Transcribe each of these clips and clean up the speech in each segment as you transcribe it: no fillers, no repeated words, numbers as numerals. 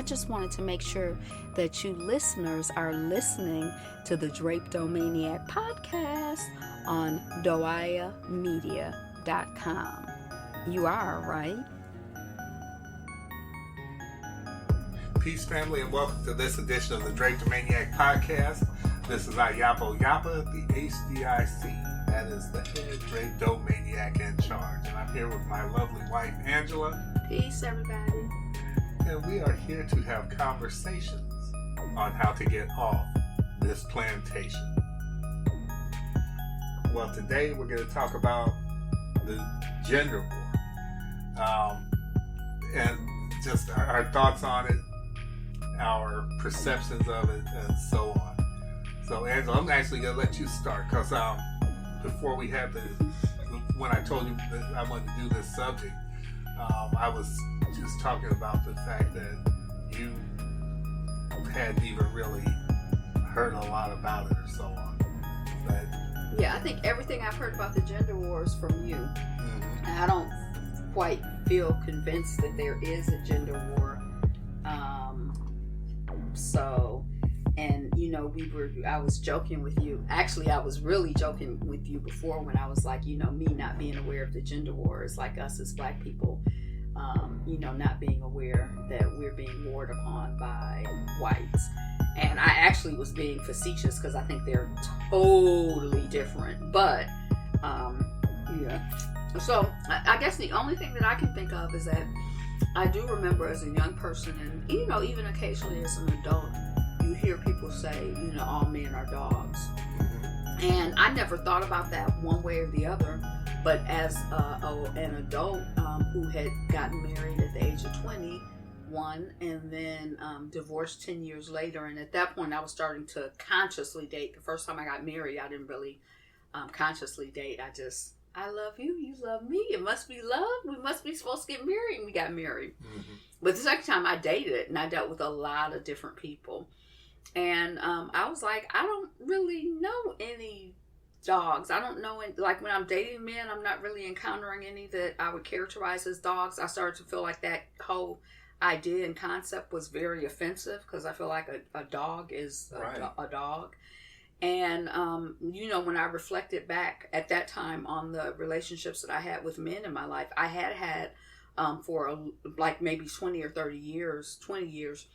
I just wanted to make sure that you listeners are listening to the Drapedomaniac podcast on doayamedia.com. You are, right? Peace, family, and welcome to this edition of the Drapedomaniac podcast. This is Ayapo Yapa, the HDIC. That is the head Drapedomaniac in charge. And I'm here with my lovely wife, Angela. Peace, everybody. And we are here to have conversations on how to get off this plantation. Well, today we're going to talk about the gender war. And just our thoughts on it, our perceptions of it, and so on. So, Angela, I'm actually going to let you start because before we had when I told you that I wanted to do this subject, I was just talking about the fact that you hadn't even really heard a lot about it or so on. But yeah, I think everything I've heard about the gender war is from you. Mm-hmm. And I don't quite feel convinced that there is a gender war. And I was joking with you. Actually, I was really joking with you before when I was like, me not being aware of the gender war is like us as Black people, not being aware that we're being warred upon by whites. And I actually was being facetious because I think they're totally different. But, yeah. So, I guess the only thing that I can think of is that I do remember as a young person, and even occasionally as an adult, you hear people say, all men are dogs. And I never thought about that one way or the other. But as an adult who had gotten married at the age of 21 and then divorced 10 years later, and at that point I was starting to consciously date. The first time I got married, I didn't really consciously date. I love you, you love me, it must be love, we must be supposed to get married, and we got married. Mm-hmm. But the second time I dated, and I dealt with a lot of different people. And I was like, I don't really know any dogs. I don't know, like when I'm dating men, I'm not really encountering any that I would characterize as dogs. I started to feel like that whole idea and concept was very offensive because I feel like a dog is a dog. And, when I reflected back at that time on the relationships that I had with men in my life, I had for maybe 20 or 30 years, 20 years,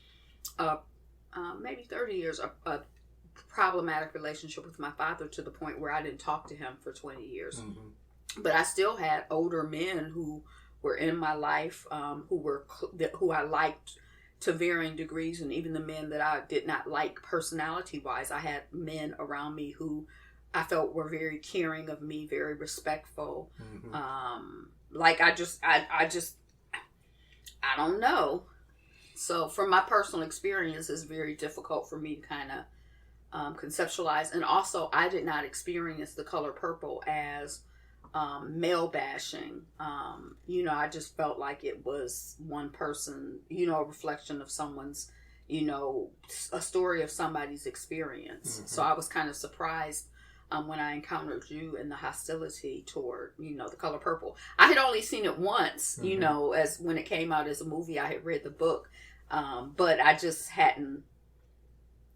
maybe 30 years, a problematic relationship with my father to the point where I didn't talk to him for 20 years. Mm-hmm. But I still had older men who were in my life, who I liked to varying degrees, and even the men that I did not like personality-wise, I had men around me who I felt were very caring of me, very respectful. Mm-hmm. I don't know. So from my personal experience, it's very difficult for me to kind of conceptualize. And also, I did not experience the color purple as male bashing. I just felt like it was one person, a reflection of someone's, a story of somebody's experience. Mm-hmm. So I was kind of surprised when I encountered you and the hostility toward, the color purple. I had only seen it once, mm-hmm. As when it came out as a movie. I had read the book, but I just hadn't,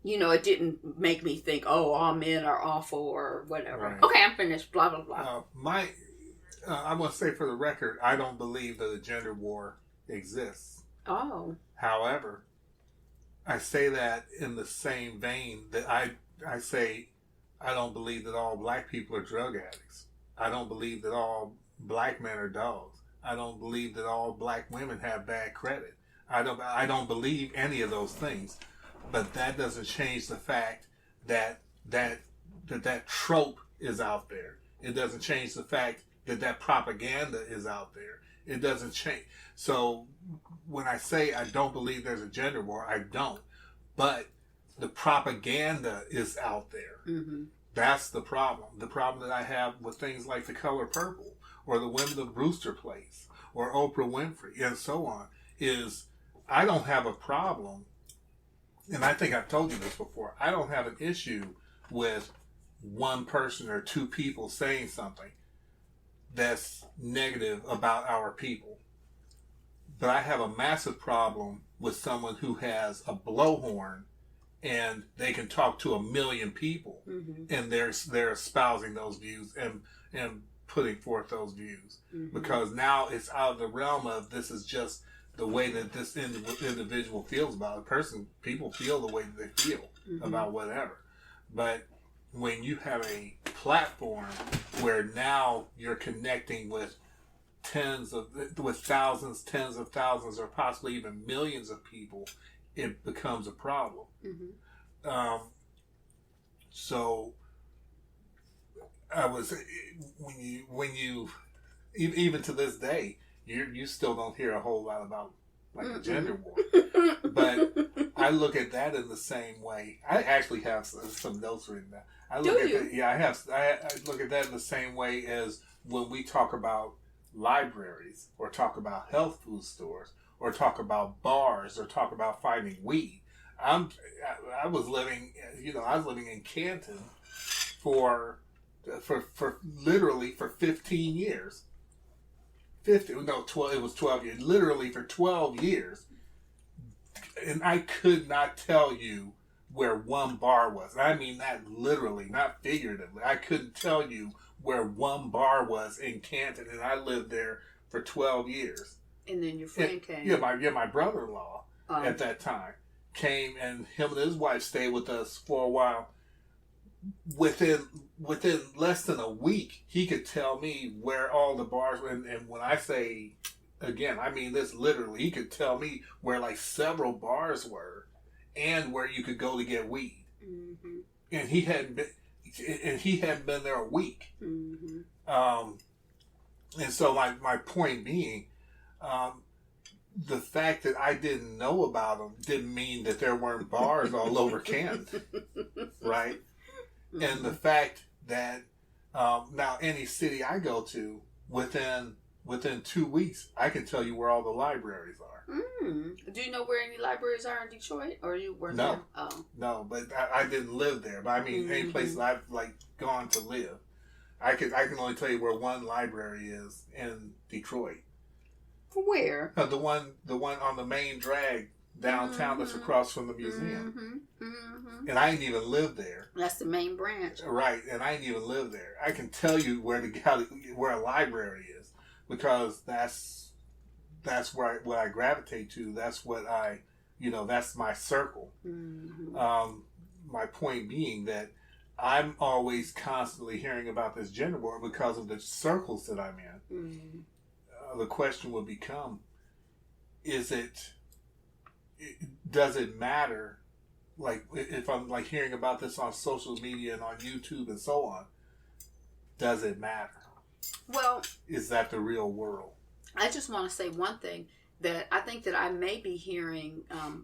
it didn't make me think, oh, all men are awful or whatever. Right. Okay, I'm finished, blah, blah, blah. I want to say for the record, I don't believe that a gender war exists. Oh. However, I say that in the same vein that I say I don't believe that all Black people are drug addicts. I don't believe that all Black men are dogs. I don't believe that all Black women have bad credit. I don't believe any of those things. But that doesn't change the fact that trope is out there. It doesn't change the fact that propaganda is out there. It doesn't change. So when I say I don't believe there's a gender war, I don't. But the propaganda is out there. Mm-hmm. That's the problem. The problem that I have with things like The Color Purple or The Women of Brewster Place or Oprah Winfrey and so on is I don't have a problem. And I think I've told you this before. I don't have an issue with one person or two people saying something that's negative about our people. But I have a massive problem with someone who has a blowhorn and they can talk to 1 million people, and they're espousing those views and putting forth those views, because now it's out of the realm of this is just the way that this individual feels about a person. People feel the way that they feel about whatever. But when you have a platform where now you're connecting with thousands, tens of thousands, or possibly even millions of people, it becomes a problem. So I was when you even to this day, you still don't hear a whole lot about like a gender war. But I look at that in the same way. I actually have some notes written down. I look at that in the same way as when we talk about libraries, or talk about health food stores, or talk about bars, or talk about finding weed. I was living in Canton for literally for 15 years. 12, it was 12 years. Literally for 12 years. And I could not tell you where one bar was. I mean that literally, not figuratively. I couldn't tell you where one bar was in Canton, and I lived there for 12 years. And then your friend came. My brother-in-law at that time came, and him and his wife stayed with us for a while. Within less than a week, he could tell me where all the bars were. And when I say, again, I mean this literally, he could tell me where like several bars were and where you could go to get weed. And he hadn't been there a week. And so my point being, the fact that I didn't know about them didn't mean that there weren't bars all over Canton, right? And the fact that now any city I go to, within 2 weeks, I can tell you where all the libraries are. Do you know where any libraries are in Detroit, or you were no, there? Oh. No, but I didn't live there. But I mean, any place I've like gone to live, I can only tell you where one library is in Detroit. Where? The one on the main drag downtown that's across from the museum. And I didn't even live there. That's the main branch. Right, and I didn't even live there. I can tell you where a library is, because that's where what I gravitate to. That's what that's my circle. My point being that I'm always constantly hearing about this gender war because of the circles that I'm in. The question would become, does it matter? Like, if I'm like hearing about this on social media and on YouTube and so on, does it matter? Well, is that the real world? I just want to say one thing, that I think that I may be hearing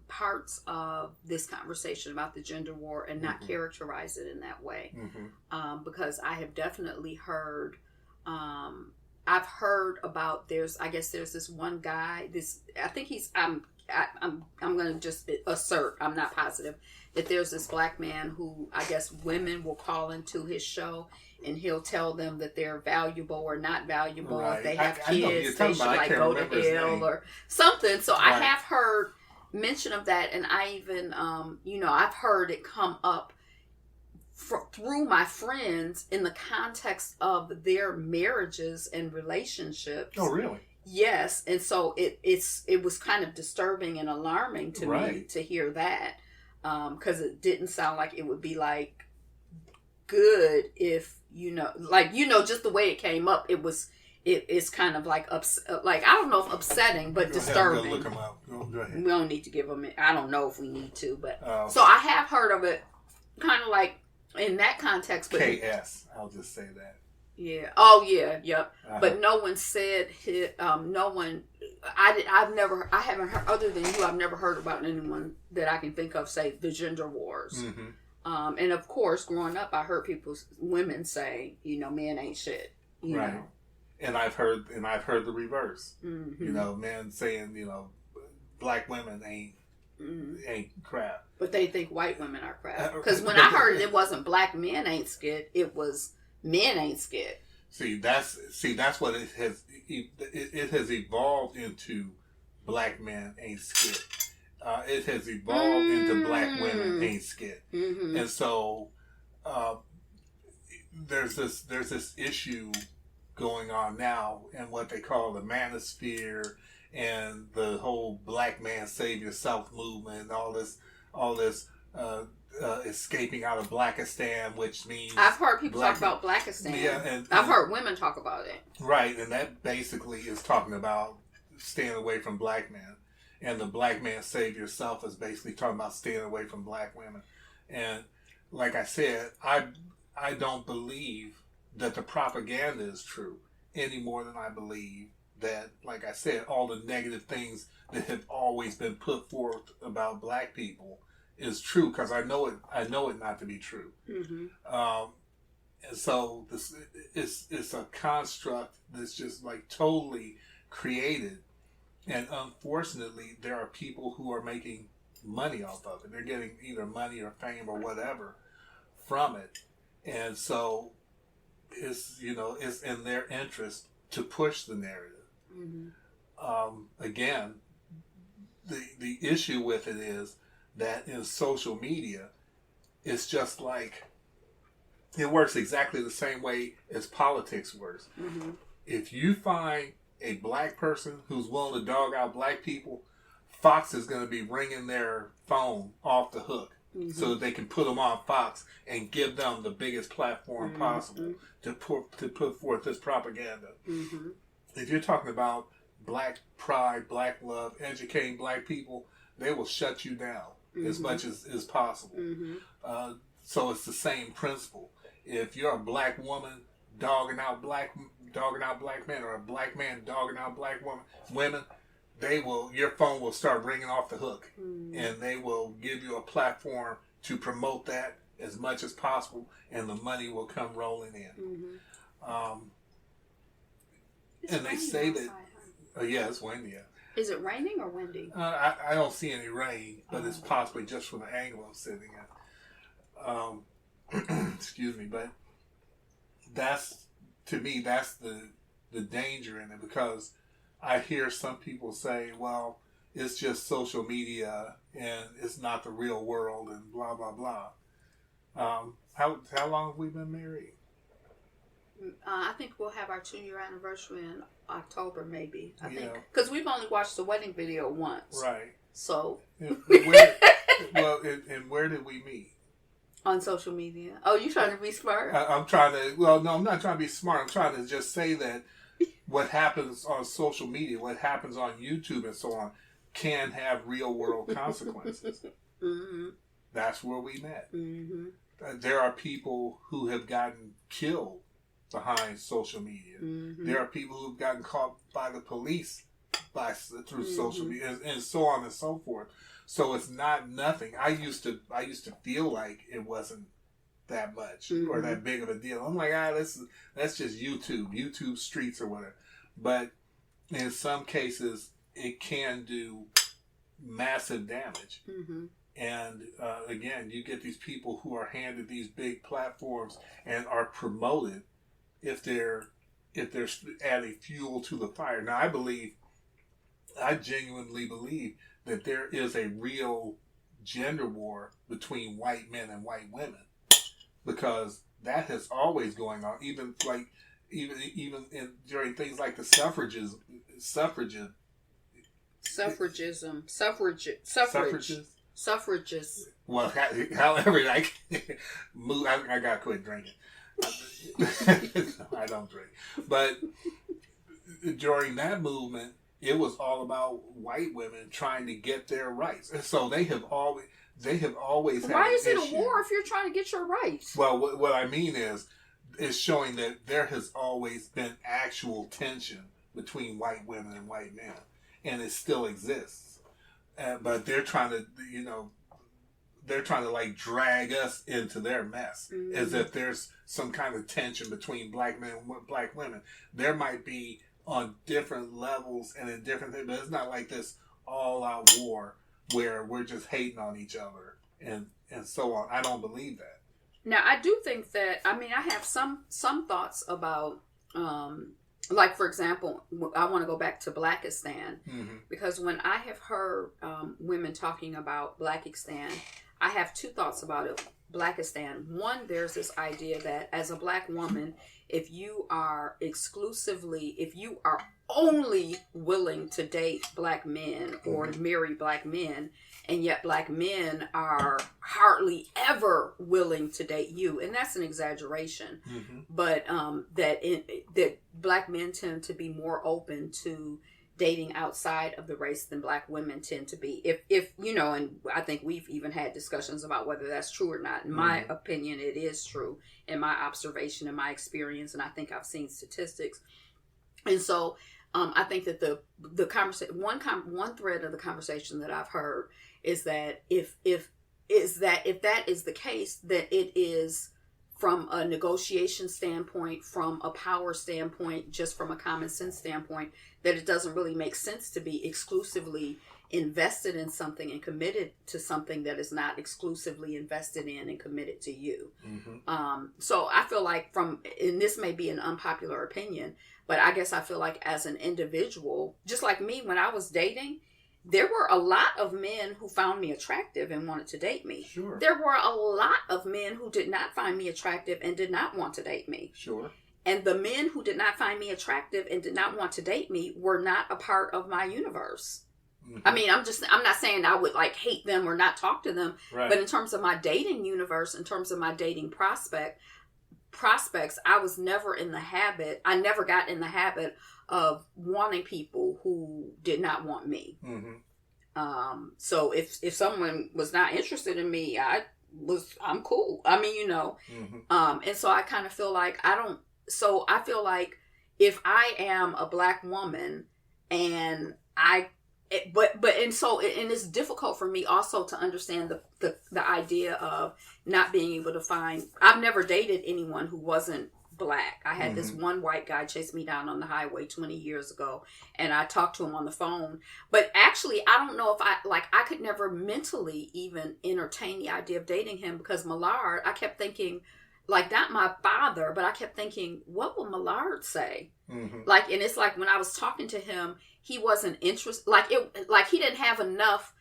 parts of this conversation about the gender war and not characterize it in that way. Because I have definitely heard, I've heard about there's this one guy, I'm going to just assert, I'm not positive, that there's this black man who I guess women will call into his show, and he'll tell them that they're valuable or not valuable. Right. If they have kids, they should like go to hell or something. So I have heard mention of that, and I even, I've heard it come up through my friends in the context of their marriages and relationships. Oh, really? Yes, and so it was kind of disturbing and alarming to me to hear that, because it didn't sound like it would be like good if just the way it came up. It's kind of like I don't know if upsetting, but disturbing. Look them up. Go ahead. We don't need to give them. I don't know if we need to, but so I have heard of it, kind of like in that context. But KS, I'll just say that. Yeah. Oh, yeah. Yep. But no one said no one. I haven't heard, other than you. I've never heard about anyone that I can think of say the gender wars. And of course, growing up, I heard women say, men ain't shit. You know? And I've heard the reverse. Men saying, black women ain't crap. But they think white women are crap. Because when I heard it wasn't black men ain't skit, it was men ain't scared. See, that's what it has evolved into. black men ain't skit. It has evolved into black women ain't skit. Mm-hmm. And so there's this issue going on now in what they call the manosphere and the whole black man save yourself movement and all this escaping out of Blackistan, which means I've heard people talk about Blackistan. Yeah, and I've heard women talk about it. Right, and that basically is talking about staying away from black men. And the black man save yourself is basically talking about staying away from black women. And like I said, I don't believe that the propaganda is true any more than I believe that, like I said, all the negative things that have always been put forth about black people is true, because I know it not to be true. Mm-hmm. And so this it's a construct that's just like totally created, and unfortunately there are people who are making money off of it. They're getting either money or fame or whatever from it, and so it's in their interest to push the narrative. Mm-hmm. Again, the issue with it is that in social media, it's just like it works exactly the same way as politics works. Mm-hmm. If you find a black person who's willing to dog out black people, Fox is going to be ringing their phone off the hook. Mm-hmm. So that they can put them on Fox and give them the biggest platform mm-hmm. possible to put forth this propaganda. Mm-hmm. If you're talking about black pride, black love, educating black people, they will shut you down mm-hmm. as much as possible. Mm-hmm. So it's the same principle. If you're a black woman dogging out black men, or a black man dogging out black women, your phone will start ringing off the hook, mm-hmm. and they will give you a platform to promote that as much as possible, and the money will come rolling in. Mm-hmm. And they say that, yeah, it's windy. Yeah. Is it raining or windy? I don't see any rain, but it's possibly just from the angle I'm sitting at. Excuse me, but to me, that's the danger in it, because I hear some people say, well, it's just social media and it's not the real world and blah, blah, blah. How long have we been married? I think we'll have our 2-year anniversary in October, maybe. I think, Yeah. because we've only watched the wedding video once. Right. So. And where did we meet? On social media. Oh, you trying to be smart? I'm trying to. Well, no, I'm not trying to be smart. I'm trying to just say that what happens on social media, what happens on YouTube, and so on, can have real world consequences. Mm-hmm. That's where we met. Mm-hmm. There are people who have gotten killed behind social media. Mm-hmm. There are people who've gotten caught by the police through mm-hmm. social media, and so on and so forth. So it's not nothing. I used to feel like it wasn't that much mm-hmm. or that big of a deal. I'm like, that's just YouTube streets or whatever. But in some cases, it can do massive damage. Mm-hmm. And again, you get these people who are handed these big platforms and are promoted if they're adding fuel to the fire. Now, I genuinely believe that there is a real gender war between white men and white women, because that has always going on. Even during things like the suffrage. Well, however, I gotta quit drinking. I don't drink, but during that movement, it was all about white women trying to get their rights, and so they have always had. Why is it a war if you're trying to get your rights? Well, what I mean is showing that there has always been actual tension between white women and white men, and it still exists. But they're trying to like drag us into their mess, mm-hmm. as if there's some kind of tension between black men and black women. There might be on different levels and in different things, but it's not like this all-out war where we're just hating on each other and so on. I don't believe that. Now, I do think that, I have some thoughts about like for example, I want to go back to Blackistan, Mm-hmm. because when I have heard women talking about Blackistan, I have two thoughts about it. Blackistan. One, there's this idea that as a black woman, if you are only willing to date black men or marry black men, and yet black men are hardly ever willing to date you, and that's an exaggeration. Mm-hmm. But that black men tend to be more open to dating outside of the race than black women tend to be. If you know, and I think we've even had discussions about whether that's true or not. In my opinion, it is true. In my observation, in my experience, and I think I've seen statistics. And so I think that the conversation, one thread of the conversation that I've heard is that if that is the case, that it is from a negotiation standpoint, from a power standpoint, just from a common sense standpoint, that it doesn't really make sense to be exclusively invested in something and committed to something that is not exclusively invested in and committed to you. Mm-hmm. So I feel like and this may be an unpopular opinion, but I guess I feel like as an individual, just like me, when I was dating, there were a lot of men who found me attractive and wanted to date me. Sure. There were a lot of men who did not find me attractive and did not want to date me. Sure. And the men who did not find me attractive and did not want to date me were not a part of my universe. Mm-hmm. I mean, I'm not saying I would like hate them or not talk to them, right. But in terms of my dating universe, in terms of my dating prospects, I never got in the habit of wanting people who did not want me. Mm-hmm. So if someone was not interested in me, I'm cool. I mean, you know, mm-hmm. And so I kind of feel like I feel like if I am a black woman and it's difficult for me also to understand the idea of not being able to find. I've never dated anyone who wasn't black. I had this one white guy chase me down on the highway 20 years ago, and I talked to him on the phone. But actually, I don't know if I could never mentally even entertain the idea of dating him, because Millard, I kept thinking, like, not my father, but I kept thinking, what will Millard say? Mm-hmm. Like, and it's like when I was talking to him, he wasn't interested. Like he didn't have enough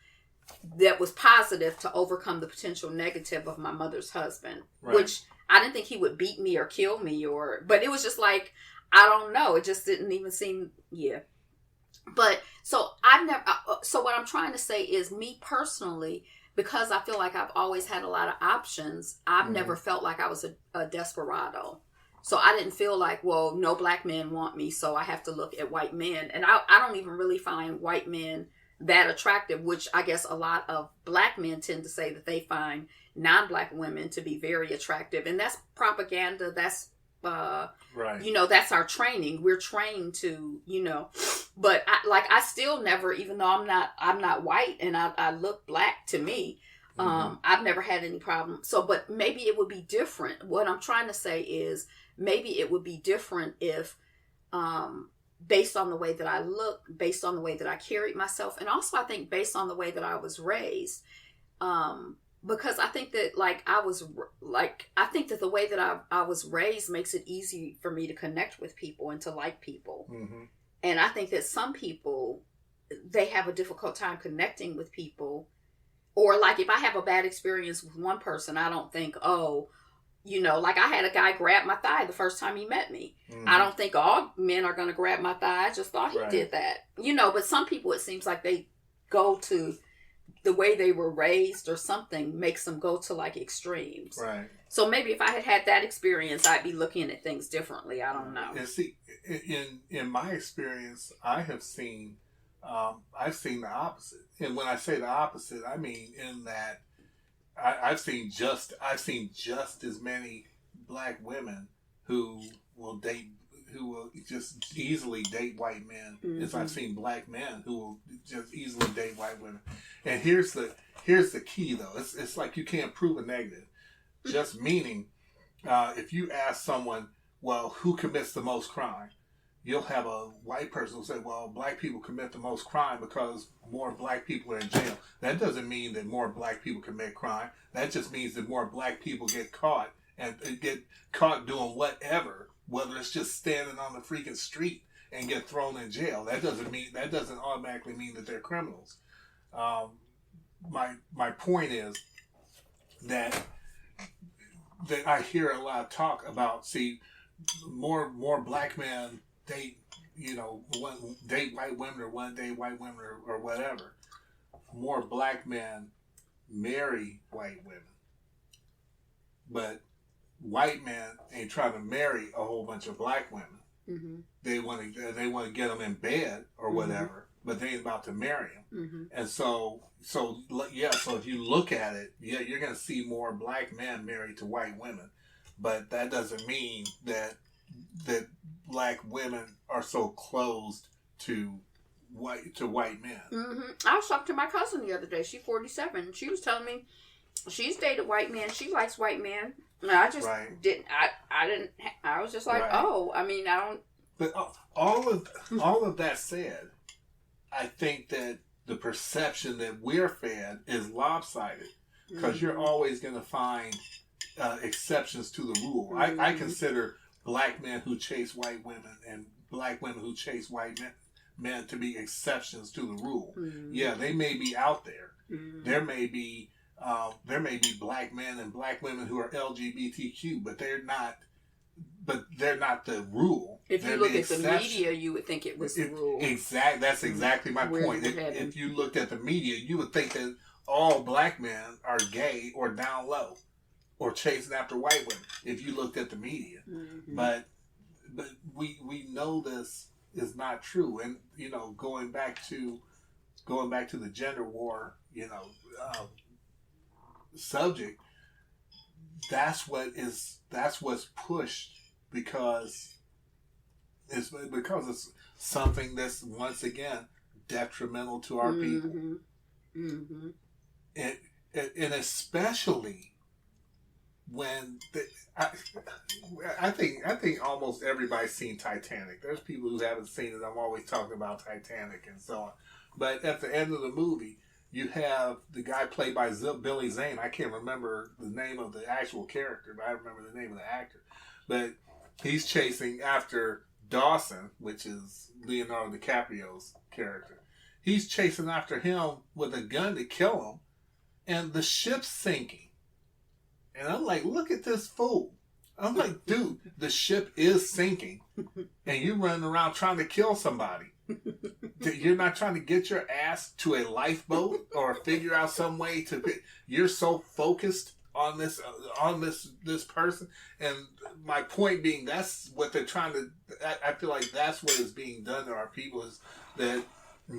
that was positive to overcome the potential negative of my mother's husband, right. Which I didn't think he would beat me or kill me but it was just like, I don't know. It just didn't even seem, yeah. But so so what I'm trying to say is, me personally, because I feel like I've always had a lot of options, I've never felt like I was a desperado. So I didn't feel like, well, no black men want me, so I have to look at white men. And I don't even really find white men that attractive, which I guess a lot of black men tend to say that they find non-black women to be very attractive. And that's propaganda. That's, right. You know, that's our training. We're trained to, you know, but I still never, even though I'm not white and I look black to me, I've never had any problem. So, but maybe it would be different. What I'm trying to say is, maybe it would be different if, based on the way that I look, based on the way that I carried myself, and also I think based on the way that I was raised, because I think that I think that the way that I was raised makes it easy for me to connect with people and to like people. Mm-hmm. And I think that some people, they have a difficult time connecting with people, or like if I have a bad experience with one person, I don't think, oh, you know, like I had a guy grab my thigh the first time he met me. Mm-hmm. I don't think all men are going to grab my thigh. I just thought he did that. You know, but some people, it seems like they go to the way they were raised or something makes them go to like extremes. Right. So maybe if I had that experience, I'd be looking at things differently. I don't know. And see, in my experience, I've seen the opposite. And when I say the opposite, I mean in that I've seen just as many black women who will just easily date white men, mm-hmm. as I've seen black men who will just easily date white women. And here's the key though. It's like you can't prove a negative. Just meaning, if you ask someone, well, who commits the most crime? You'll have a white person who say, well, black people commit the most crime because more black people are in jail. That doesn't mean that more black people commit crime. That just means that more black people get caught and get caught doing whatever whether it's just standing on the freaking street and get thrown in jail. That doesn't automatically mean that they're criminals. My point is that I hear a lot of talk about, see, more black men date white women, or one day white women, or whatever. More black men marry white women, but white men ain't trying to marry a whole bunch of black women. Mm-hmm. They want to get them in bed or whatever, but they ain't about to marry them. Mm-hmm. And so if you look at it, you're going to see more black men married to white women, but that doesn't mean that black women are so closed to white men. Mm-hmm. I was talking to my cousin the other day. She's 47. She was telling me she's dated white men. She likes white men. And I just didn't. I was just like, oh, I mean, I don't. But all of that said, I think that the perception that we're fed is lopsided, because you're always going to find exceptions to the rule. Mm-hmm. I consider black men who chase white women and black women who chase white men to be exceptions to the rule. Mm-hmm. Yeah, they may be out there. Mm-hmm. There may be black men and black women who are LGBTQ, but they're not the rule. If you look at the media, you would think it was the rule. Exactly. That's exactly my point. If you looked at the media, you would think that all black men are gay or down low or chasing after white women. If you looked at the media, mm-hmm. but we know this is not true. And going back to the gender war, subject, that's what's pushed, because it's something that's, once again, detrimental to our people. Mm-hmm. And especially when I think almost everybody's seen Titanic. There's people who haven't seen it. I'm always talking about Titanic and so on. But at the end of the movie, you have the guy played by Billy Zane. I can't remember the name of the actual character, but I remember the name of the actor. But he's chasing after Dawson, which is Leonardo DiCaprio's character. He's chasing after him with a gun to kill him, and the ship's sinking. And I'm like, look at this fool. I'm like, dude, the ship is sinking, and you're running around trying to kill somebody. You're not trying to get your ass to a lifeboat or figure out some way to. You're so focused on this person, and my point being, that's what they're trying to. I feel like that's what is being done to our people, is that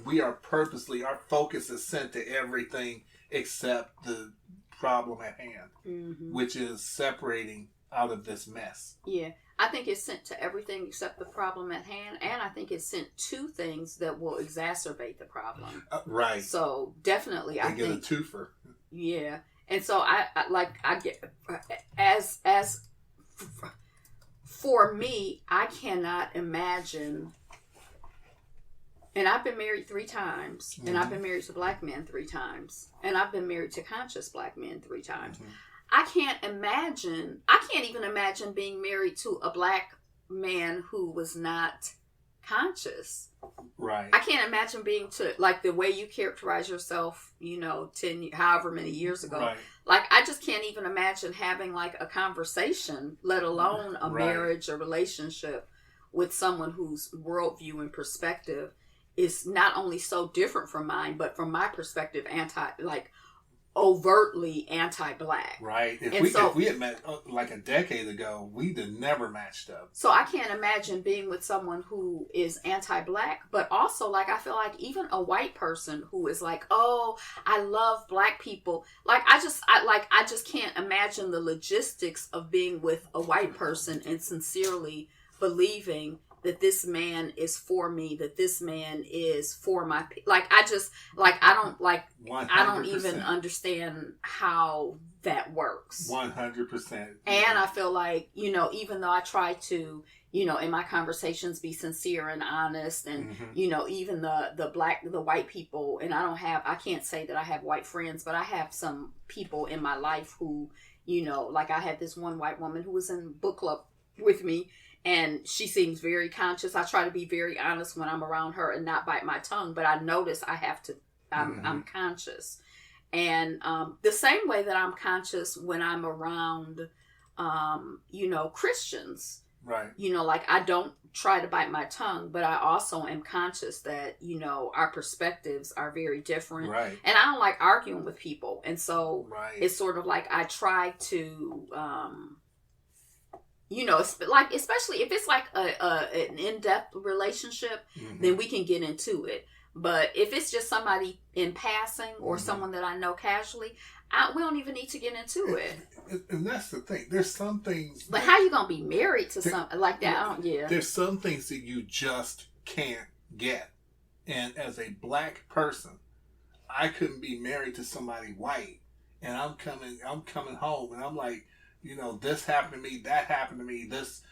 we are purposely, our focus is sent to everything except the problem at hand, mm-hmm. which is separating out of this mess. Yeah. I think it's sent to everything except the problem at hand, and I think it's sent to things that will exacerbate the problem. Right. So definitely, I think get a twofer. Yeah, and so I get as for me, I cannot imagine. And I've been married 3 times, mm-hmm. and I've been married to black men 3 times, and I've been married to conscious black men 3 times. Mm-hmm. I can't even imagine being married to a black man who was not conscious. Right. I can't imagine being like the way you characterize yourself, 10, however many years ago. Right. Like, I just can't even imagine having like a conversation, let alone a marriage, a relationship with someone whose worldview and perspective is not only so different from mine, but from my perspective, overtly anti-black. Right. If we had met like a decade ago, we'd have never matched up. So I can't imagine being with someone who is anti-black, but also like I feel like even a white person who is like, oh, I love black people. Like I just can't imagine the logistics of being with a white person and sincerely believing that this man is for me, that this man is for my, I don't even understand how that works. 100%. And I feel like, even though I try to, in my conversations be sincere and honest and, mm-hmm. Even the white people, and I can't say that I have white friends, but I have some people in my life who, like I had this one white woman who was in book club with me, and she seems very conscious. I try to be very honest when I'm around her and not bite my tongue, but I notice I have to, I'm conscious. And the same way that I'm conscious when I'm around, Christians. Right. Like I don't try to bite my tongue, but I also am conscious that, our perspectives are very different. Right. And I don't like arguing with people. And so right. it's sort of like I try to, like, especially if it's like an in-depth relationship, then we can get into it. But if it's just somebody in passing or someone that I know casually, we don't even need to get into it. And that's the thing. There's some things. But how you gonna be married to something like that? There's some things that you just can't get. And as a black person, I couldn't be married to somebody white. And I'm coming home, and I'm like, this happened to me, that happened to me, this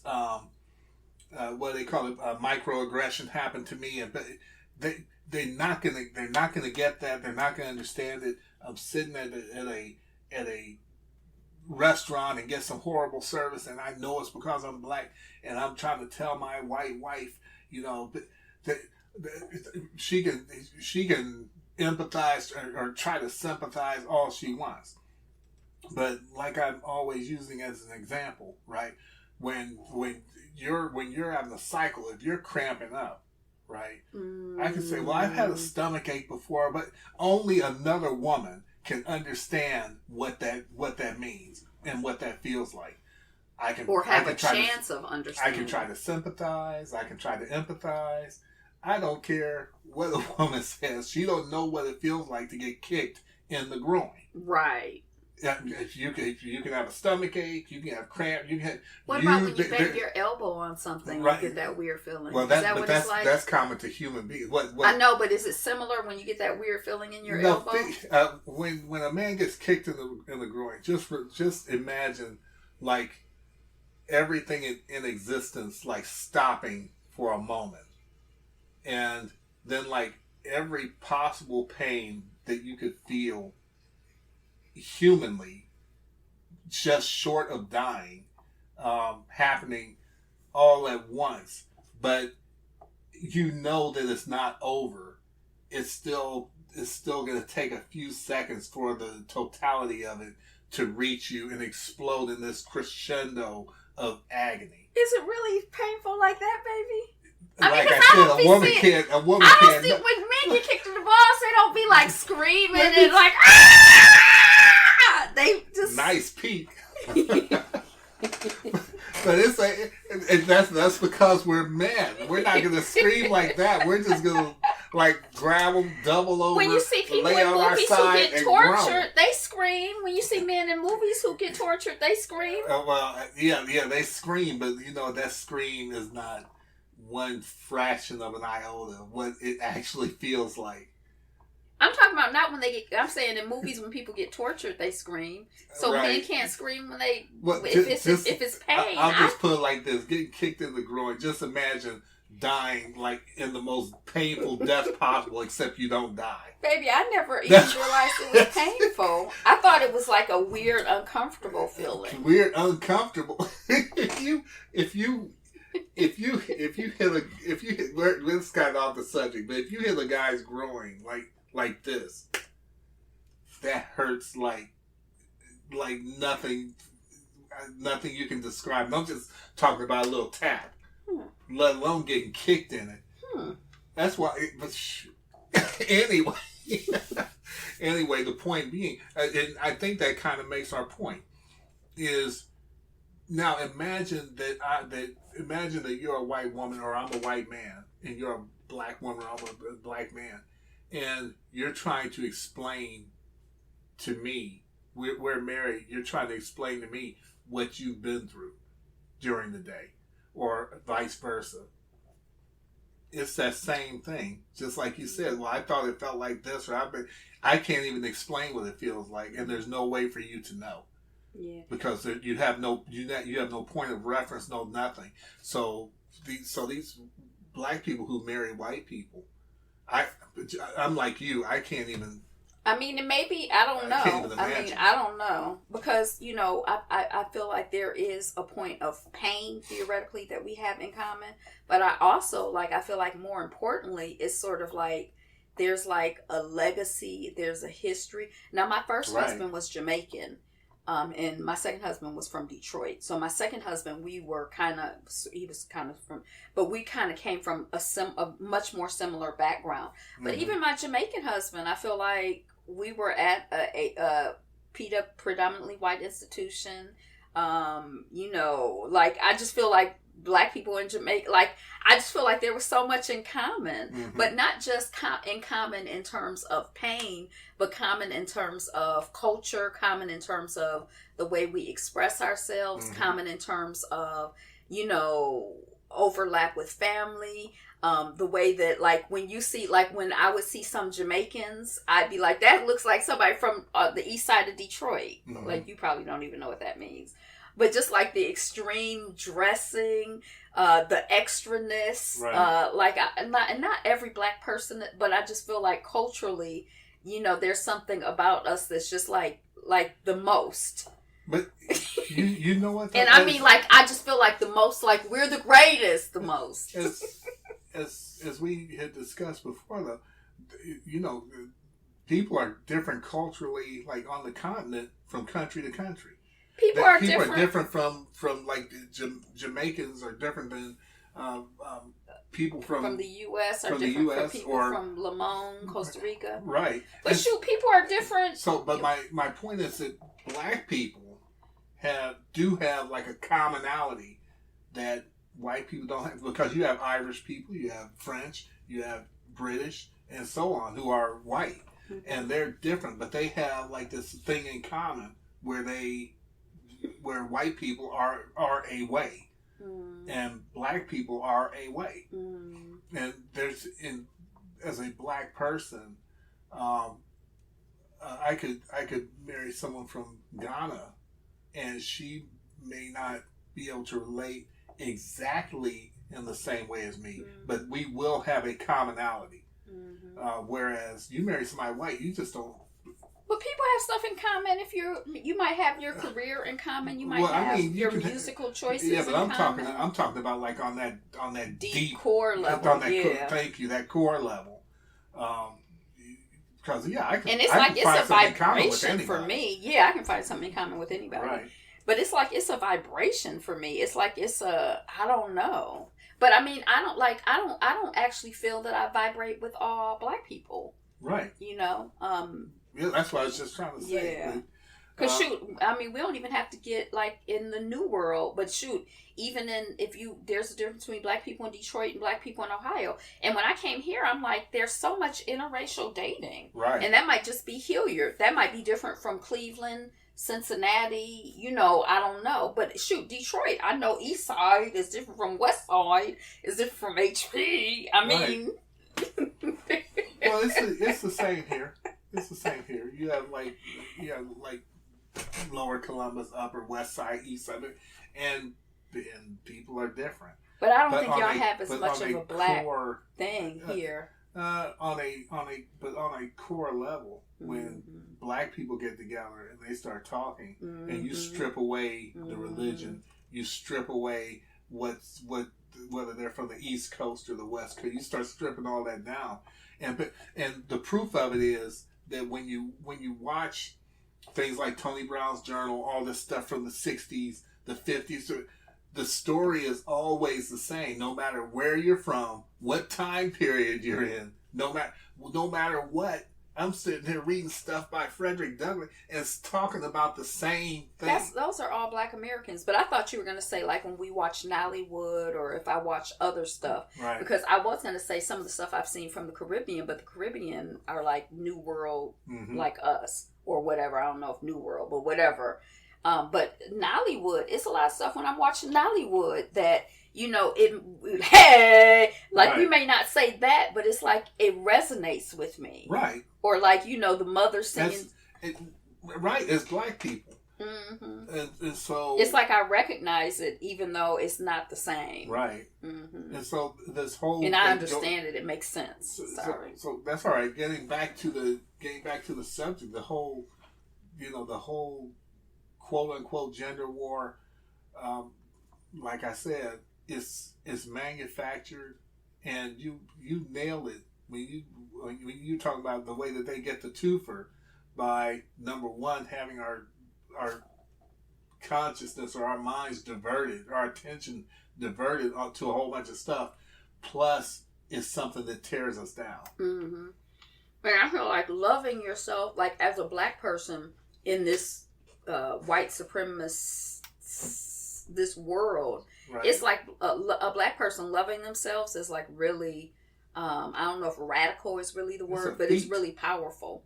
what do they call it, microaggression happened to me, and they're not gonna get that. They're not gonna understand it. I'm sitting at a restaurant and get some horrible service, and I know it's because I'm black, and I'm trying to tell my white wife, that she can empathize or try to sympathize all she wants. But like I'm always using as an example, right? When you're having a cycle, if you're cramping up, right? I can say, well, I've had a stomach ache before, but only another woman can understand what that means and what that feels like. I can have a chance of understanding. I can try to sympathize. I can try to empathize. I don't care what a woman says. She don't know what it feels like to get kicked in the groin. Right. You can have a stomach ache, you can have cramp, you can. What about when you bang your elbow on something? Right. You get that weird feeling. Well, that's common to human beings. What I know, but is it similar when you get that weird feeling in your elbow? When a man gets kicked in the groin, just imagine like everything in existence like stopping for a moment, and then like every possible pain that you could feel humanly, just short of dying, happening all at once, but that it's not over. It's still going to take a few seconds for the totality of it to reach you and explode in this crescendo of agony. Is it really painful like that, baby? Like I said, a woman can't. I don't see when men get kicked in the balls, they don't be like screaming and like they just nice peak. But it's like, and that's because we're men. We're not gonna scream like that. We're just gonna like grab them, double over. When you see people in movies who get tortured, they scream. When you see men in movies who get tortured, they scream. Yeah, they scream, but that scream is not one fraction of an iota of what it actually feels like. I'm talking about not when they get. I'm saying in movies when people get tortured, they scream. So men can't scream when they. If it's pain. I'll just put it like this: getting kicked in the groin. Just imagine dying like in the most painful death possible, except you don't die. Baby, I never even realized it was painful. I thought it was like a weird, uncomfortable feeling. Weird, uncomfortable. If you hit this kind of off the subject, but if you hit a guy's groin like this, that hurts like nothing you can describe. I'm just talking about a little tap, let alone getting kicked in it. That's why. Anyway, the point being, and I think that kind of makes our point is now imagine that you're a white woman or I'm a white man and you're a black woman or I'm a black man. And you're trying to explain to me, we're married, you're trying to explain to me what you've been through during the day, or vice versa. It's that same thing. Just like you said, well, I thought it felt like this, or I can't even explain what it feels like, and there's no way for you to know. Yeah. Because you have no point of reference, no nothing. So these black people who marry white people, I'm like you. I can't even I mean, it may be, I don't know. I don't know. Because, you know, I feel like there is a point of pain, theoretically, that we have in common. But I also, like, I feel like more importantly, it's sort of like, there's like a legacy, there's a history. Now, my first husband was Jamaican. And my second husband was from Detroit. So my second husband, he was kind of from, but we kind of came from a much more similar background. But even my Jamaican husband, I feel like we were at a predominantly white institution. You know, like, I just feel like Black people in Jamaica, like, I just feel like there was so much in common, but not just in common in terms of pain, but common in terms of culture, common in terms of the way we express ourselves, common in terms of, you know, overlap with family. The way that, like, when you see, like, when I would see some Jamaicans, I'd be like, that looks like somebody from the east side of Detroit. Like, you probably don't even know what that means. But just like the extreme dressing, the extraness, like, not every Black person, but I just feel like culturally, you know, there's something about us that's just like the most. But you know what? And I mean, like, I just feel like the most, like, we're the greatest, the most. As we had discussed before, though, you know, people are different culturally, like, on the continent from country to country. People are different from like Jamaicans are different than people from the U.S. are different from people from Limon, Costa Rica. Right. But people are different. So, but my point is that Black people do have like a commonality that white people don't have, because you have Irish people, you have French, you have British, and so on, who are white, and they're different, but they have like this thing in common where white people are a way, and Black people are a way, and as a Black person, I could marry someone from Ghana, and she may not be able to relate exactly in the same way as me, but we will have a commonality. Whereas you marry somebody white, you just don't. But people have stuff in common. If you might have your career in common. You might have your musical choices. Yeah, but I'm talking about like on that deep core level. Thank you, that core level. Because I can. And it's a vibration for me. Yeah, I can find something in common with anybody. Right. But it's like it's a vibration for me. It's like I don't know. But I mean, I don't actually feel that I vibrate with all Black people. Right. You know. Yeah, that's what I was just trying to say. Yeah. Because I mean, we don't even have to get like in the New World, but even there's a difference between Black people in Detroit and Black people in Ohio. And when I came here, I'm like, there's so much interracial dating. Right. And that might just be Hilliard. That might be different from Cleveland, Cincinnati, you know, I don't know. But Detroit, I know East Side is different from West Side, is different from HP. I mean. Right. Well, it's the same here. It's the same here. You have like Lower Columbus, Upper West Side, East Side, and people are different. But I don't think y'all have as much of a Black thing here. On a core level, when Black people get together and they start talking, and you strip away the religion, you strip away whether they're from the East Coast or the West Coast, you start stripping all that down, and the proof of it is that when you watch things like Tony Brown's Journal, all this stuff from the 60s, the 50s, the story is always the same, no matter where you're from, what time period you're in, no matter what. I'm sitting here reading stuff by Frederick Douglass and it's talking about the same thing. Those are all Black Americans. But I thought you were going to say like when we watch Nollywood or if I watch other stuff. Right. Because I was going to say some of the stuff I've seen from the Caribbean, but the Caribbean are like New World like us or whatever. I don't know if New World, but whatever. But Nollywood, it's a lot of stuff when I'm watching Nollywood that, you know, we may not say that, but it's like it resonates with me. Right. Or like, you know, the mother singing. Right, as Black people. And so it's like I recognize it, even though it's not the same. Right. And so this whole and I understand it. It makes sense. Sorry. So that's all right. Getting back to the subject, the whole quote unquote gender war. Like I said, it's manufactured, and you nailed it when you talk about the way that they get the twofer by, number one, having our consciousness or our minds diverted, our attention diverted to a whole bunch of stuff. Plus, it's something that tears us down. And I feel like loving yourself, like as a black person in this white supremacist this world, right. It's like a black person loving themselves is like really, I don't know if radical is really the word, but it's really powerful.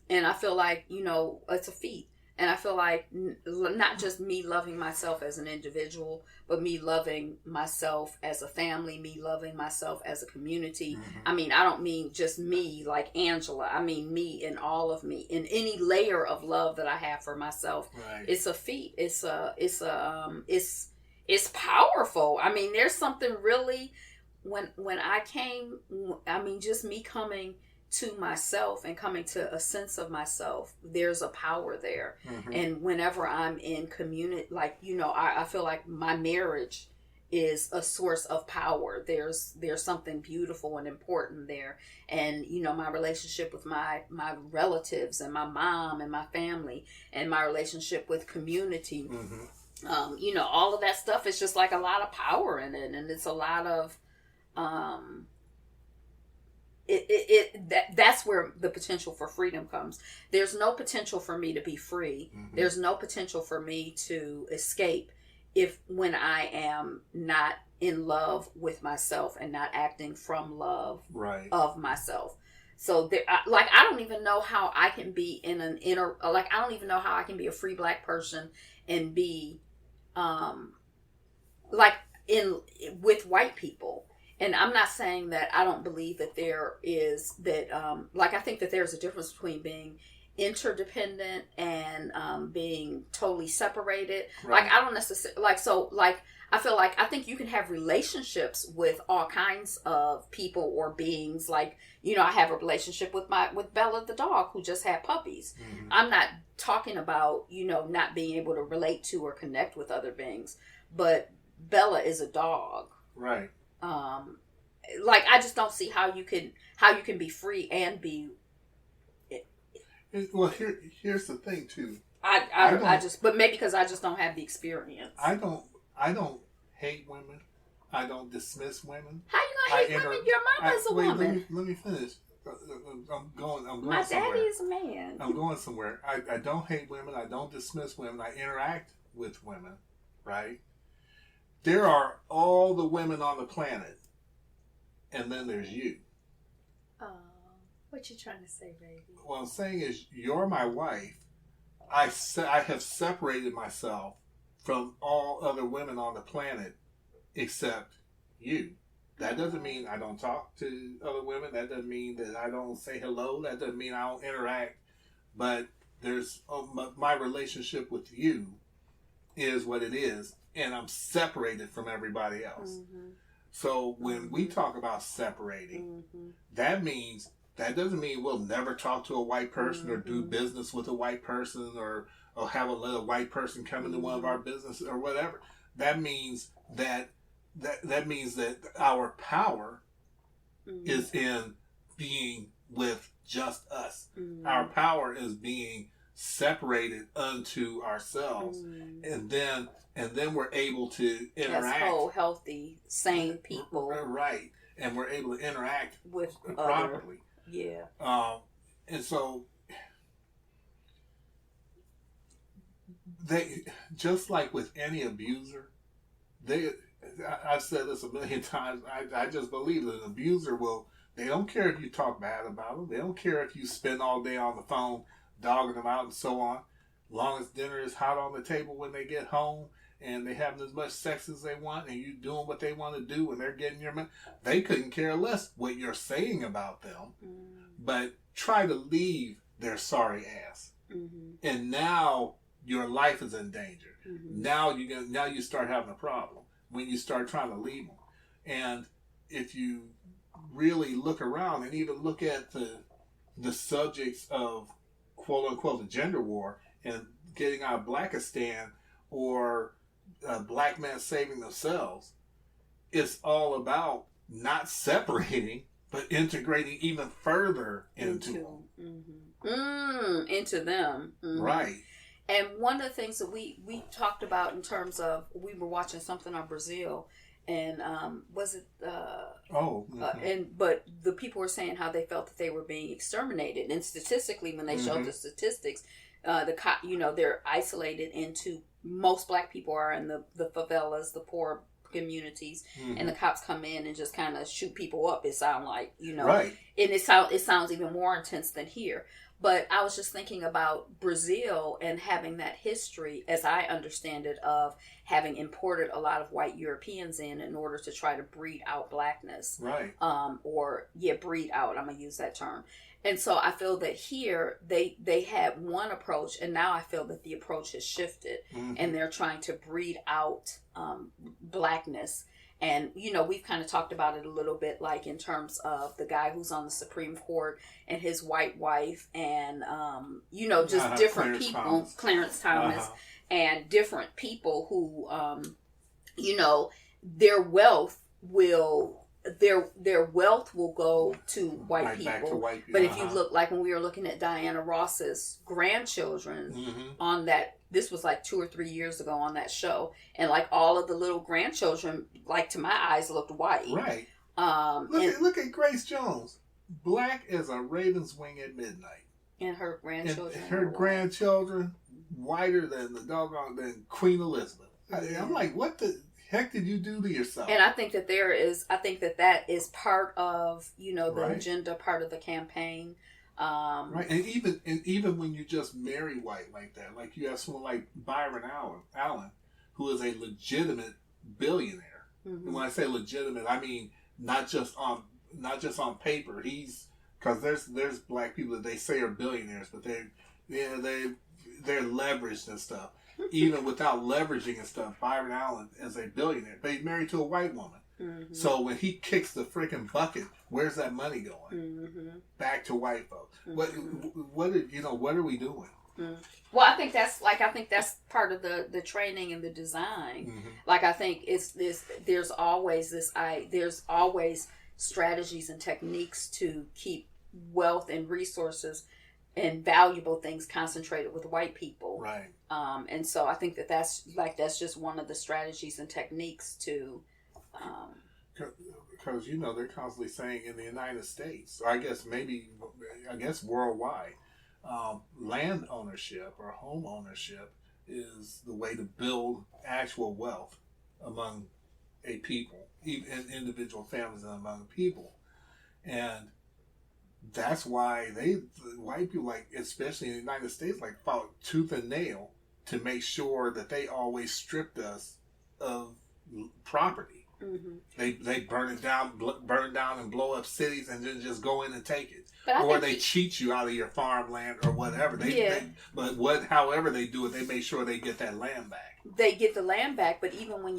And I feel like, it's a feat. And I feel like not just me loving myself as an individual, but me loving myself as a family, me loving myself as a community. I mean, I don't mean just me like Angela. I mean me and all of me in any layer of love that I have for myself. Right. It's a feat. It's powerful. I mean, there's something really when I came. I mean, just me coming to myself and coming to a sense of myself, there's a power there. And whenever I'm in community, like, I feel like my marriage is a source of power. There's something beautiful and important there. And, my relationship with my relatives and my mom and my family and my relationship with community, all of that stuff is just like a lot of power in it. And it's a lot of, that's where the potential for freedom comes. There's no potential for me to be free. There's no potential for me to escape when I am not in love with myself and not acting from love of myself. So I don't even know how I can be I don't even know how I can be a free black person and be with white people. And I'm not saying that I don't believe that there is that, I think that there's a difference between being interdependent and being totally separated. Right. I don't necessarily, I feel like I think you can have relationships with all kinds of people or beings. I have a relationship with Bella the dog who just had puppies. I'm not talking about, not being able to relate to or connect with other beings. But Bella is a dog. Right. I just don't see how you can be free and be. Well, here's the thing too. But maybe because I just don't have the experience. I don't hate women. I don't dismiss women. How you gonna hate women? Your mama's a woman. Let me finish. I'm going My somewhere. daddy is a man. I'm going somewhere. I don't hate women. I don't dismiss women. I interact with women. Right. There are all the women on the planet, and then there's you. Oh, what you trying to say, baby? What I'm saying is, you're my wife. I have separated myself from all other women on the planet except you. That doesn't mean I don't talk to other women. That doesn't mean that I don't say hello. That doesn't mean I don't interact. But there's my relationship with you is what it is. And I'm separated from everybody else. So when we talk about separating, that doesn't mean we'll never talk to a white person or do business with a white person or have a little white person come into one of our businesses or whatever. That means that our power is in being with just us. Our power is being separated unto ourselves, and then we're able to interact as whole, healthy, sane people, right? And we're able to interact with properly. And so they, just like with any abuser, I've said this a million times. I just believe that an abuser they don't care if you talk bad about them. They don't care if you spend all day on the phone dogging them out and so on. As long as dinner is hot on the table when they get home and they having as much sex as they want and you doing what they want to do and they're getting your money, they couldn't care less what you're saying about them. But try to leave their sorry ass. And now your life is in danger. Mm-hmm. Now you start having a problem when you start trying to leave them. And if you really look around and even look at the subjects of quote unquote the gender war and getting out of Blackistan or black men saving themselves, it's all about not separating but integrating even further into them. Mm-hmm. Into them. Mm-hmm. Right. And one of the things that we talked about in terms of, we were watching something on Brazil, and was it? But the people were saying how they felt that they were being exterminated, and statistically, when they showed the statistics, they're isolated into, most black people are in the favelas, the poor communities, and the cops come in and just kind of shoot people up. It sounds like, right, and it sounds even more intense than here. But I was just thinking about Brazil and having that history, as I understand it, of having imported a lot of white Europeans in order to try to breed out blackness. Right. Breed out. I'm going to use that term. And so I feel that here they had one approach, and now I feel that the approach has shifted, and they're trying to breed out blackness. And, we've kind of talked about it a little bit, like in terms of the guy who's on the Supreme Court and his white wife and, just different people, Clarence Thomas, and different people who, their wealth will go to white people. Back to white people. But if you look, like when we were looking at Diana Ross's grandchildren on that, this was like 2 or 3 years ago on that show, and like all of the little grandchildren, like to my eyes, looked white. Right. Look at Grace Jones, black as a raven's wing at midnight. And her grandchildren. And her grandchildren whiter than than Queen Elizabeth. I'm like, what the heck did you do to yourself? And I think that that is part of, the agenda, part of the campaign. Right. And even when you just marry white like that, like you have someone like Byron Allen, who is a legitimate billionaire. And when I say legitimate, I mean not just on paper. Because there's black people that they say are billionaires, but they're leveraged and stuff. Even without leveraging and stuff, Byron Allen is a billionaire, but he's married to a white woman. So when he kicks the freaking bucket, where's that money going? Back to white folks. What are we doing? Well, I think that's part of the training and the design. Like, I think there's always strategies and techniques to keep wealth and resources and valuable things concentrated with white people. Right. And so I think that's just one of the strategies and techniques to. Because they're constantly saying in the United States, I guess worldwide, land ownership or home ownership is the way to build actual wealth among a people, even individual families and among people. And that's why white people, like, especially in the United States, like, fought tooth and nail to make sure that they always stripped us of property. They burn down and blow up cities and then just go in and take it. Or they cheat you out of your farmland or whatever. However they do it, they make sure they get that land back. They get the land back, but even when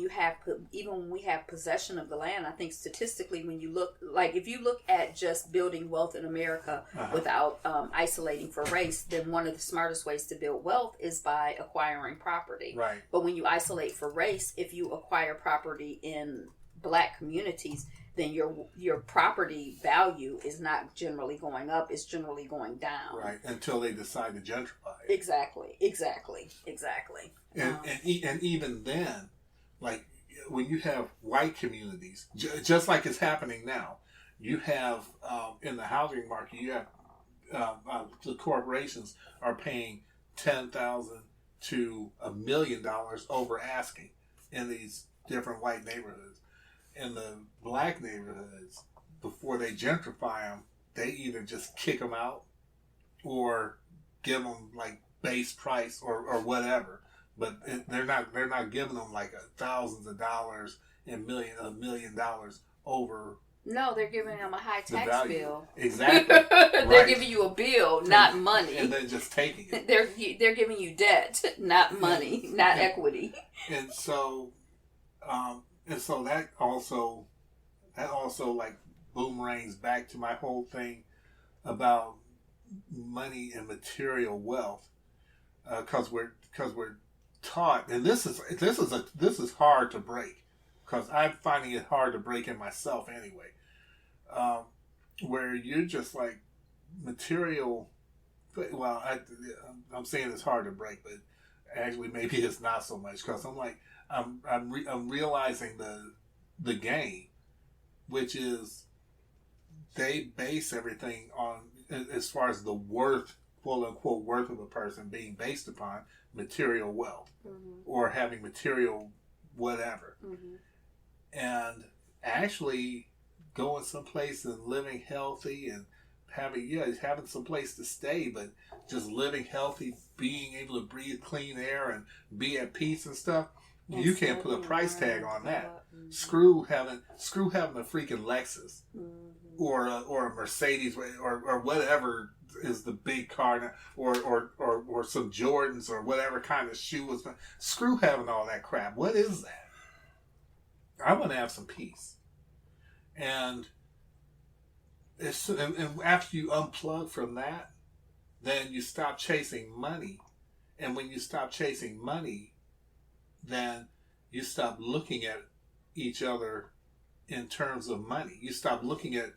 we have possession of the land, I think statistically, when you look, like if you look at just building wealth in America without isolating for race, then one of the smartest ways to build wealth is by acquiring property. Right. But when you isolate for race, if you acquire property in black communities, then your property value is not generally going up; it's generally going down. Right, until they decide to gentrify it. Exactly. And even then, like when you have white communities, just like it's happening now, you have in the housing market, you have the corporations are paying $10,000 to $1 million over asking in these different white neighborhoods. In the black neighborhoods, before they gentrify them, they either just kick them out or give them like base price or whatever. But they're not giving them like thousands of dollars and $1 million over No, they're giving them a high the tax value. bill. Exactly. They're Right. giving you a bill, not money. And then just taking it. They're giving you debt, not money, not And- equity. And so that also like boomerangs back to my whole thing about money and material wealth, because we're taught, and this is hard to break, because I'm finding it hard to break in myself anyway, where you're just like material. Well, I'm saying it's hard to break, but actually maybe it's not so much, because I'm like I'm realizing the game, which is they base everything on, as far as the worth, quote unquote, worth of a person being based upon material wealth, Mm-hmm. or having material whatever. Mm-hmm. And actually going someplace and living healthy and having some place to stay, but just living healthy, being able to breathe clean air and be at peace and stuff, you can't put a price tag on that. Mm-hmm. Screw having a freaking Lexus, Mm-hmm. or a Mercedes, or whatever is the big car now, or some Jordans, or whatever kind of shoe was. Screw having all that crap. What is that? I want to have some peace. And after you unplug from that, then you stop chasing money. And when you stop chasing money, then you stop looking at each other in terms of money. You stop looking at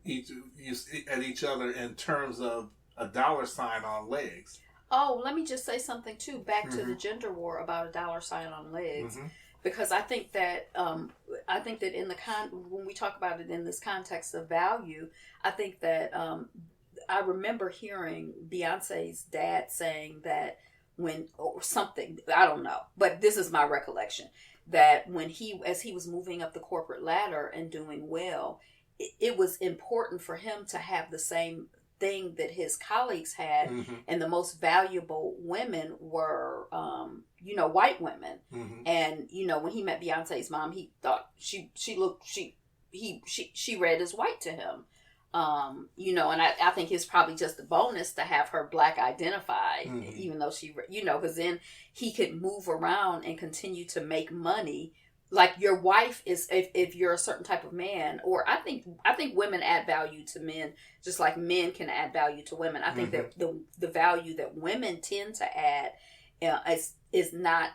each other in terms of a dollar sign on legs. Oh, let me just say something too. Back to Mm-hmm. the gender war about a dollar sign on legs, Mm-hmm. because I think that in the when we talk about it in this context of value, I think that I remember hearing Beyonce's dad saying that or something, I don't know, but this is my recollection, that as he was moving up the corporate ladder and doing well, it was important for him to have the same thing that his colleagues had, Mm-hmm. and the most valuable women were white women. Mm-hmm. And when he met Beyonce's mom, he thought she read as white to him. And I think it's probably just a bonus to have her black identified, Mm-hmm. even though because then he could move around and continue to make money. Like your wife is, if you're a certain type of man, or I think women add value to men just like men can add value to women. I think Mm-hmm. that the value that women tend to add is not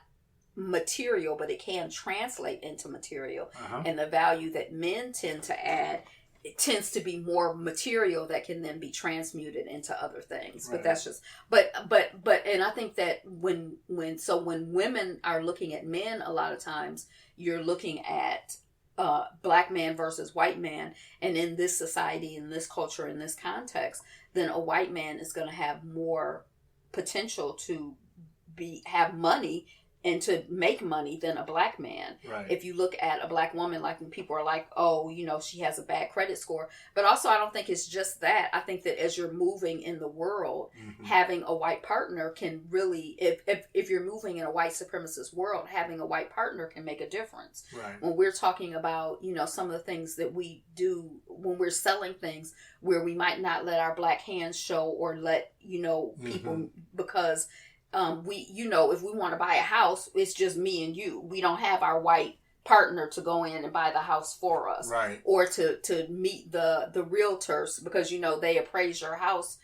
material, but it can translate into material. Uh-huh. And the value that men tend to add, it tends to be more material that can then be transmuted into other things. Right. But that's just, but, and I think that when women are looking at men, a lot of times you're looking at black man versus white man. And in this society, in this culture, in this context, then a white man is going to have more potential to have money and to make money than a black man. Right. If you look at a black woman, like when people are like, oh, she has a bad credit score. But also, I don't think it's just that. I think that as you're moving in the world, Mm-hmm. having a white partner can really, if you're moving in a white supremacist world, having a white partner can make a difference. Right. When we're talking about, some of the things that we do when we're selling things where we might not let our black hands show, or let, people, Mm-hmm. because if we want to buy a house, it's just me and you. We don't have our white partner to go in and buy the house for us. Right. Or to meet the realtors, because, they appraise your house.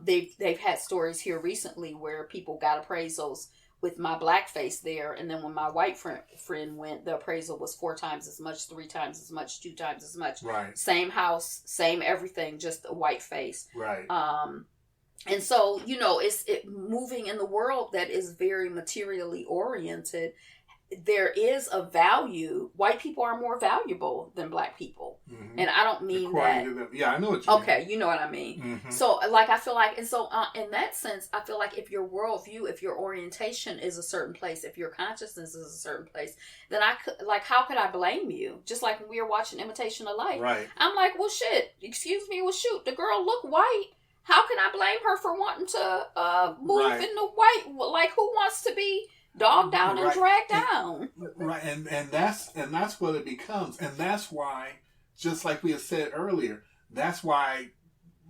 They've had stories here recently where people got appraisals with my black face there. And then when my white friend went, the appraisal was 4 times as much, 3 times as much, 2 times as much. Right. Same house, same everything, just a white face. Right. And so, it's moving in the world that is very materially oriented. There is a value. White people are more valuable than black people. Mm-hmm. And I don't mean According that. to them. Yeah, I know what you mean. Okay, you know what I mean. Mm-hmm. So, I feel like, and so in that sense, I feel like if your worldview, if your orientation is a certain place, if your consciousness is a certain place, then how could I blame you? Just like when we were watching Imitation of Life. Right. I'm like, well, shit, excuse me, well, shoot, the girl look white. How can I blame her for wanting to move Right. in the white? Like, who wants to be dogged out and Right. dragged down? Right, and that's what it becomes, and that's why just like we have said earlier, that's why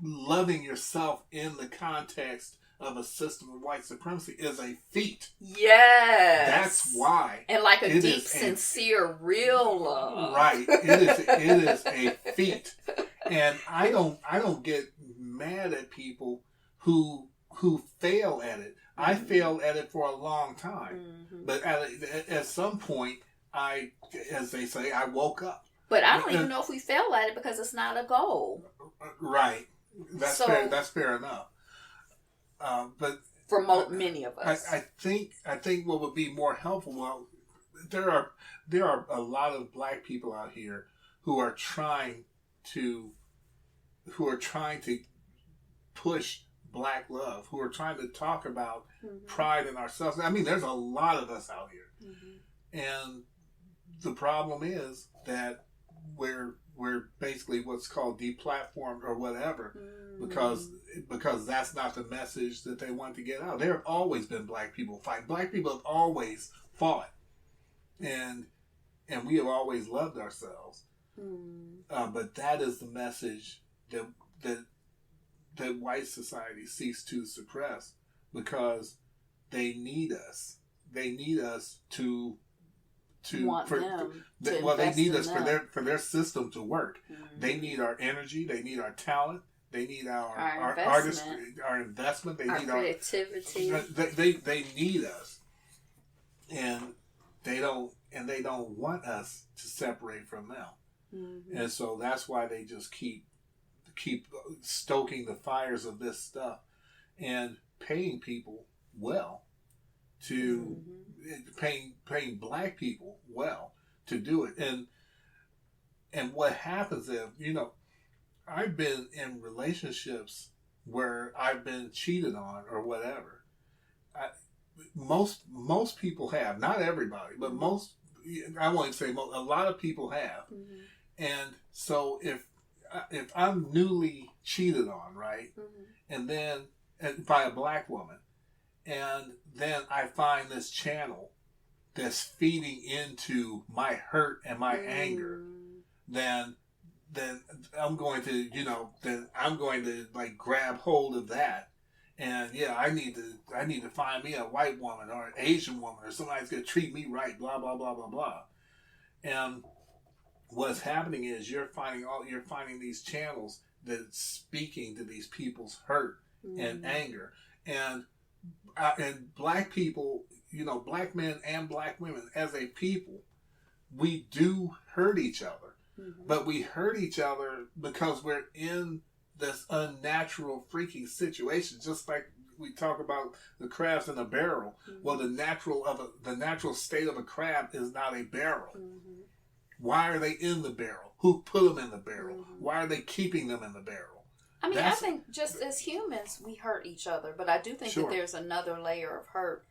loving yourself in the context of a system of white supremacy is a feat. Yes. That's why. And like a deep, sincere, real love. Right. It is a feat. And I don't get mad at people who fail at it. I failed at it for a long time. Mm-hmm. But at some point, as they say, I woke up. But I don't even know if we fail at it because it's not a goal. Right. That's fair. That's fair enough. But for many of us, I think what would be more helpful. Well, there are a lot of black people out here who are trying to push black love, who are trying to talk about pride in ourselves. I mean, there's a lot of us out here, and the problem is that we're basically what's called deplatformed or whatever, because that's not the message that they want to get out. There have always been black people fighting. Black people have always fought, and we have always loved ourselves. But that is the message that white society seeks to suppress, because they need us. They need us to they need us for their system to work. They need our energy. They need our talent. They need our artistry, our investment. They need creativity. They need us, and they don't want us to separate from them. And so that's why they just keep stoking the fires of this stuff and paying people well to paying black people well to do it. And what happens if, I've been in relationships where I've been cheated on or whatever. Most people have, not everybody, but most, I won't say most, a lot of people have. And so if I'm newly cheated on, right, and then by a black woman, and then I find this channel that's feeding into my hurt and my anger, then I'm going to like grab hold of that, and I need to find me a white woman or an Asian woman or somebody that's going to treat me right, blah blah blah blah blah. And what's happening is you're finding these channels that's speaking to these people's hurt and anger, and black people, black men and black women as a people, we do hurt each other, but we hurt each other because we're in this unnatural freaking situation. Just like we talk about the crabs in a barrel. Well, the natural state of a crab is not a barrel. Why are they in the barrel? Who put them in the barrel? Why are they keeping them in the barrel? I mean, I think just as humans, we hurt each other. But I do think that there's another layer of hurt.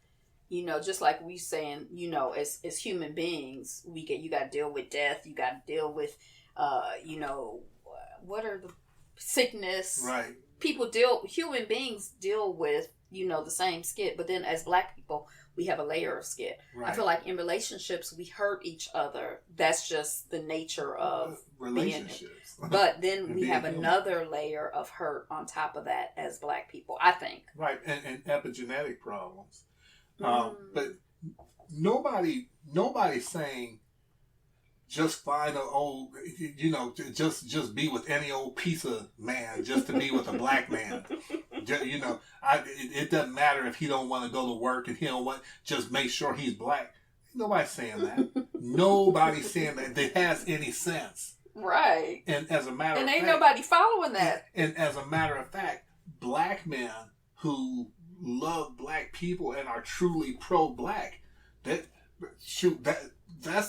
Just like we saying, as human beings, you got to deal with death. You got to deal with, what are the sickness? Right. Human beings deal with, the same skit. But then as black people, we have a layer of skit. Right. I feel like in relationships, we hurt each other. That's just the nature of relationships. But then we have another layer of hurt on top of that as black people, I think. Right, and epigenetic problems. But nobody's saying just find an old, just be with any old piece of man just to be with a black man. It doesn't matter if he don't want to go to work and he don't want, just make sure he's black. Nobody's saying that. Nobody's saying that has any sense. Right. And as a matter of fact, ain't nobody following that. And as a matter of fact, black men who love black people and are truly pro-black, that's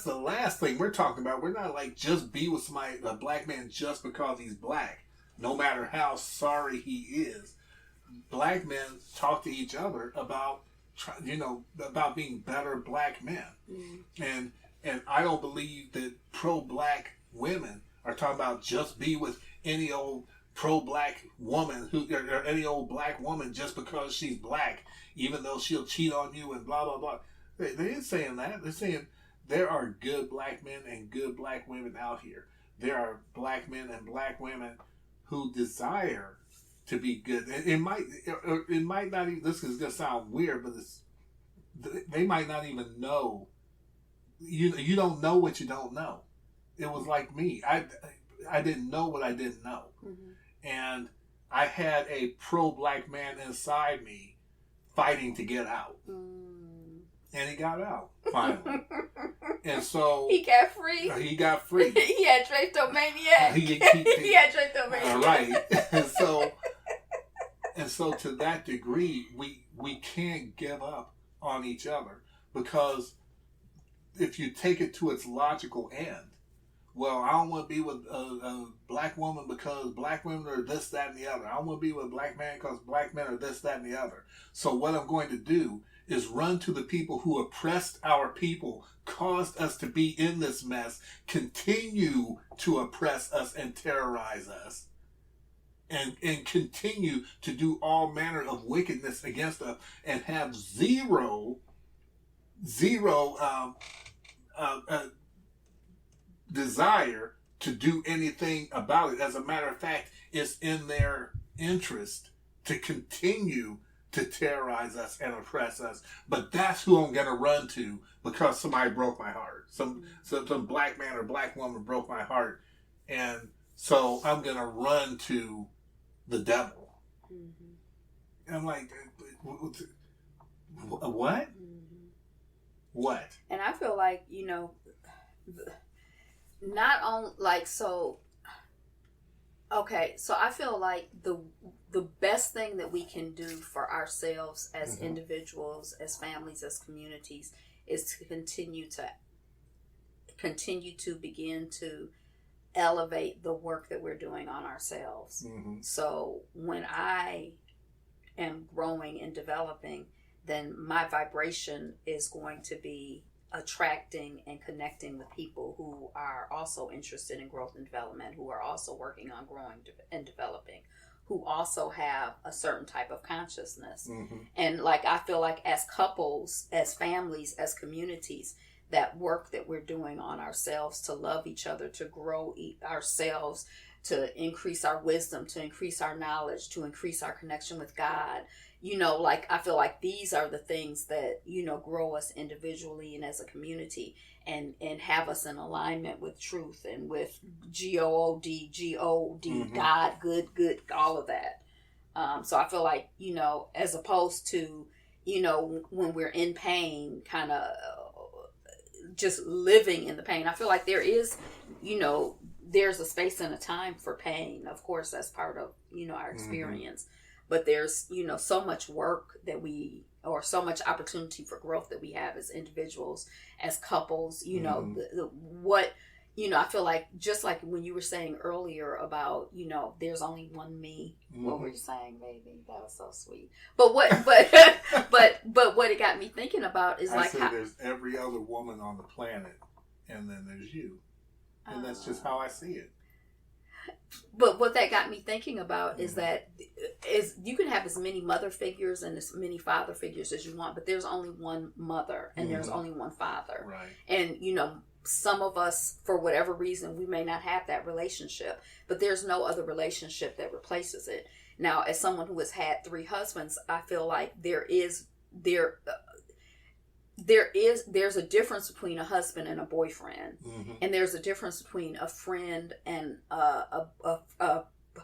the last thing we're talking about. We're not like just be with a black man just because he's black, no matter how sorry he is. Black men talk to each other about being better black men, and I don't believe that pro-black women are talking about just be with any old pro-black woman or any old black woman just because she's black, even though she'll cheat on you and blah blah blah. They ain't saying that. They're saying there are good black men and good black women out here there are black men and black women who desire to be good. It might not even, this is going to sound weird, but they might not even know. You don't know what you don't know. It was like me. I didn't know what I didn't know. Mm-hmm. And I had a pro-black man inside me fighting to get out. And he got out, finally. And so... He got free? He got free. He had drapetomaniac. He had drapetomaniac. All right. And so to that degree, we can't give up on each other, because if you take it to its logical end, well, I don't want to be with a black woman because black women are this, that, and the other. I don't want to be with a black man because black men are this, that, and the other. So what I'm going to do is run to the people who oppressed our people, caused us to be in this mess, continue to oppress us and terrorize us, and continue to do all manner of wickedness against us, and have zero desire to do anything about it. As a matter of fact, it's in their interest to continue to terrorize us and oppress us. But that's who I'm going to run to, because somebody broke my heart. Some black man or black woman broke my heart. And so I'm going to run to the devil. Mm-hmm. And I'm like, what? Mm-hmm. What? And I feel like, not on like, so okay, so I feel like the best thing that we can do for ourselves as mm-hmm. individuals, as families, as communities, is to continue to begin to elevate the work that we're doing on ourselves. Mm-hmm. So when I am growing and developing, then my vibration is going to be attracting and connecting with people who are also interested in growth and development, who are also working on growing and developing, who also have a certain type of consciousness. Mm-hmm. And like, I feel like as couples, as families, as communities, that work that we're doing on ourselves to love each other, to grow ourselves, to increase our wisdom, to increase our knowledge, to increase our connection with God. Like, I feel like these are the things that, grow us individually and as a community, and have us in alignment with truth and with God, mm-hmm. God, good, all of that. So I feel like, as opposed to, when we're in pain, kind of just living in the pain, I feel like there is, there's a space and a time for pain. Of course, that's part of, our experience. Mm-hmm. But there's, so much work or so much opportunity for growth that we have as individuals, as couples, mm-hmm. I feel like, just like when you were saying earlier about, there's only one me. Mm-hmm. What were you saying, baby? That was so sweet. But what it got me thinking about is there's every other woman on the planet, and then there's you. And that's just how I see it. But what that got me thinking about is that you can have as many mother figures and as many father figures as you want, but there's only one mother and mm-hmm. there's only one father. Right. And, some of us, for whatever reason, we may not have that relationship, but there's no other relationship that replaces it. Now, as someone who has had 3 husbands, I feel like there's a difference between a husband and a boyfriend, mm-hmm. and there's a difference between a friend and a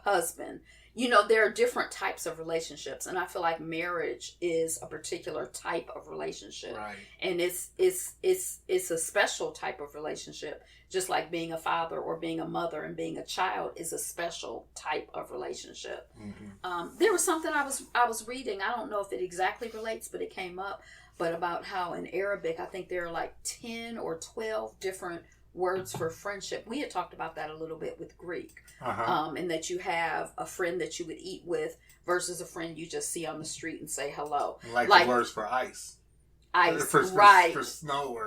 husband. There are different types of relationships, and I feel like marriage is a particular type of relationship, right. And it's a special type of relationship, just like being a father or being a mother and being a child is a special type of relationship. Mm-hmm. There was something I was reading. I don't know if it exactly relates, but it came up. But about how in Arabic, I think there are like 10 or 12 different words for friendship. We had talked about that a little bit with Greek. Uh-huh. And that you have a friend that you would eat with versus a friend you just see on the street and say hello. Like the words for ice. Ice, right. For snow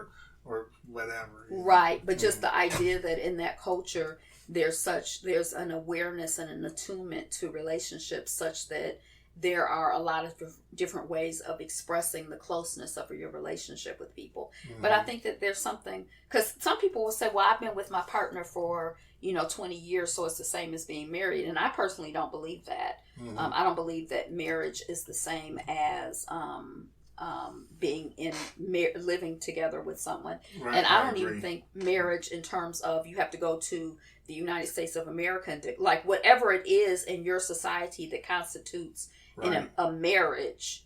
or whatever. Right. But just the idea that in that culture, there's an awareness and an attunement to relationships such that there are a lot of different ways of expressing the closeness of your relationship with people. Mm-hmm. But I think that there's something, because some people will say, well, I've been with my partner for 20 years, so it's the same as being married. And I personally don't believe that. Mm-hmm. I don't believe that marriage is the same as being living together with someone. Right, and I don't even think marriage in terms of you have to go to the United States of America and like whatever it is in your society that constitutes in a marriage,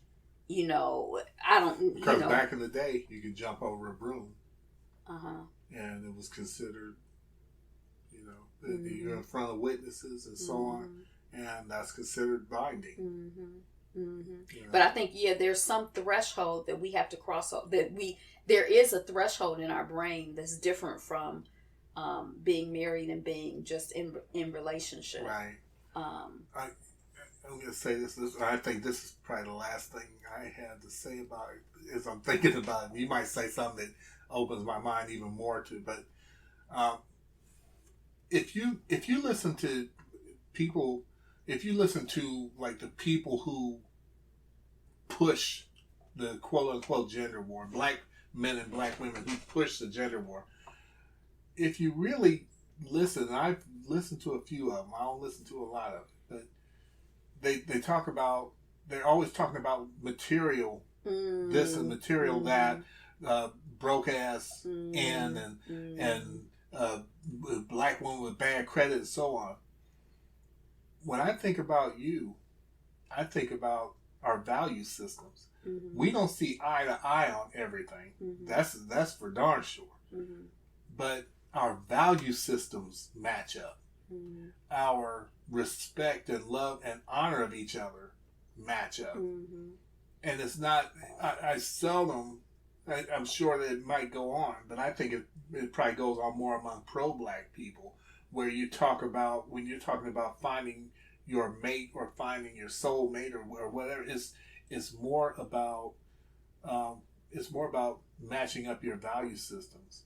I don't. Because back in the day, you could jump over a broom, and it was considered, you're in front of witnesses and so on, and that's considered binding. Mm-hmm. Mm-hmm. But I think there's some threshold that we have to cross. There is a threshold in our brain that's different from being married and being just in relationship. Right. I'm going to say this. I think this is probably the last thing I had to say about it as I'm thinking about it. You might say something that opens my mind even more to, but if you listen to people, if you listen to like the people who push the quote unquote gender war, black men and black women who push the gender war, if you really listen, I've listened to a few of them. I don't listen to a lot of it, but they talk about, they're always talking about material, this and material that, broke ass and black women with bad credit and so on. When I think about you, I think about our value systems. Mm-hmm. We don't see eye to eye on everything. Mm-hmm. That's for darn sure. Mm-hmm. But our value systems match up. Mm-hmm. Our respect and love and honor of each other match up. Mm-hmm. And it's not, I seldom, I'm sure that it might go on, but I think it probably goes on more among pro-black people, where you talk about, when you're talking about finding your mate or finding your soul mate or whatever, it's more about matching up your value systems,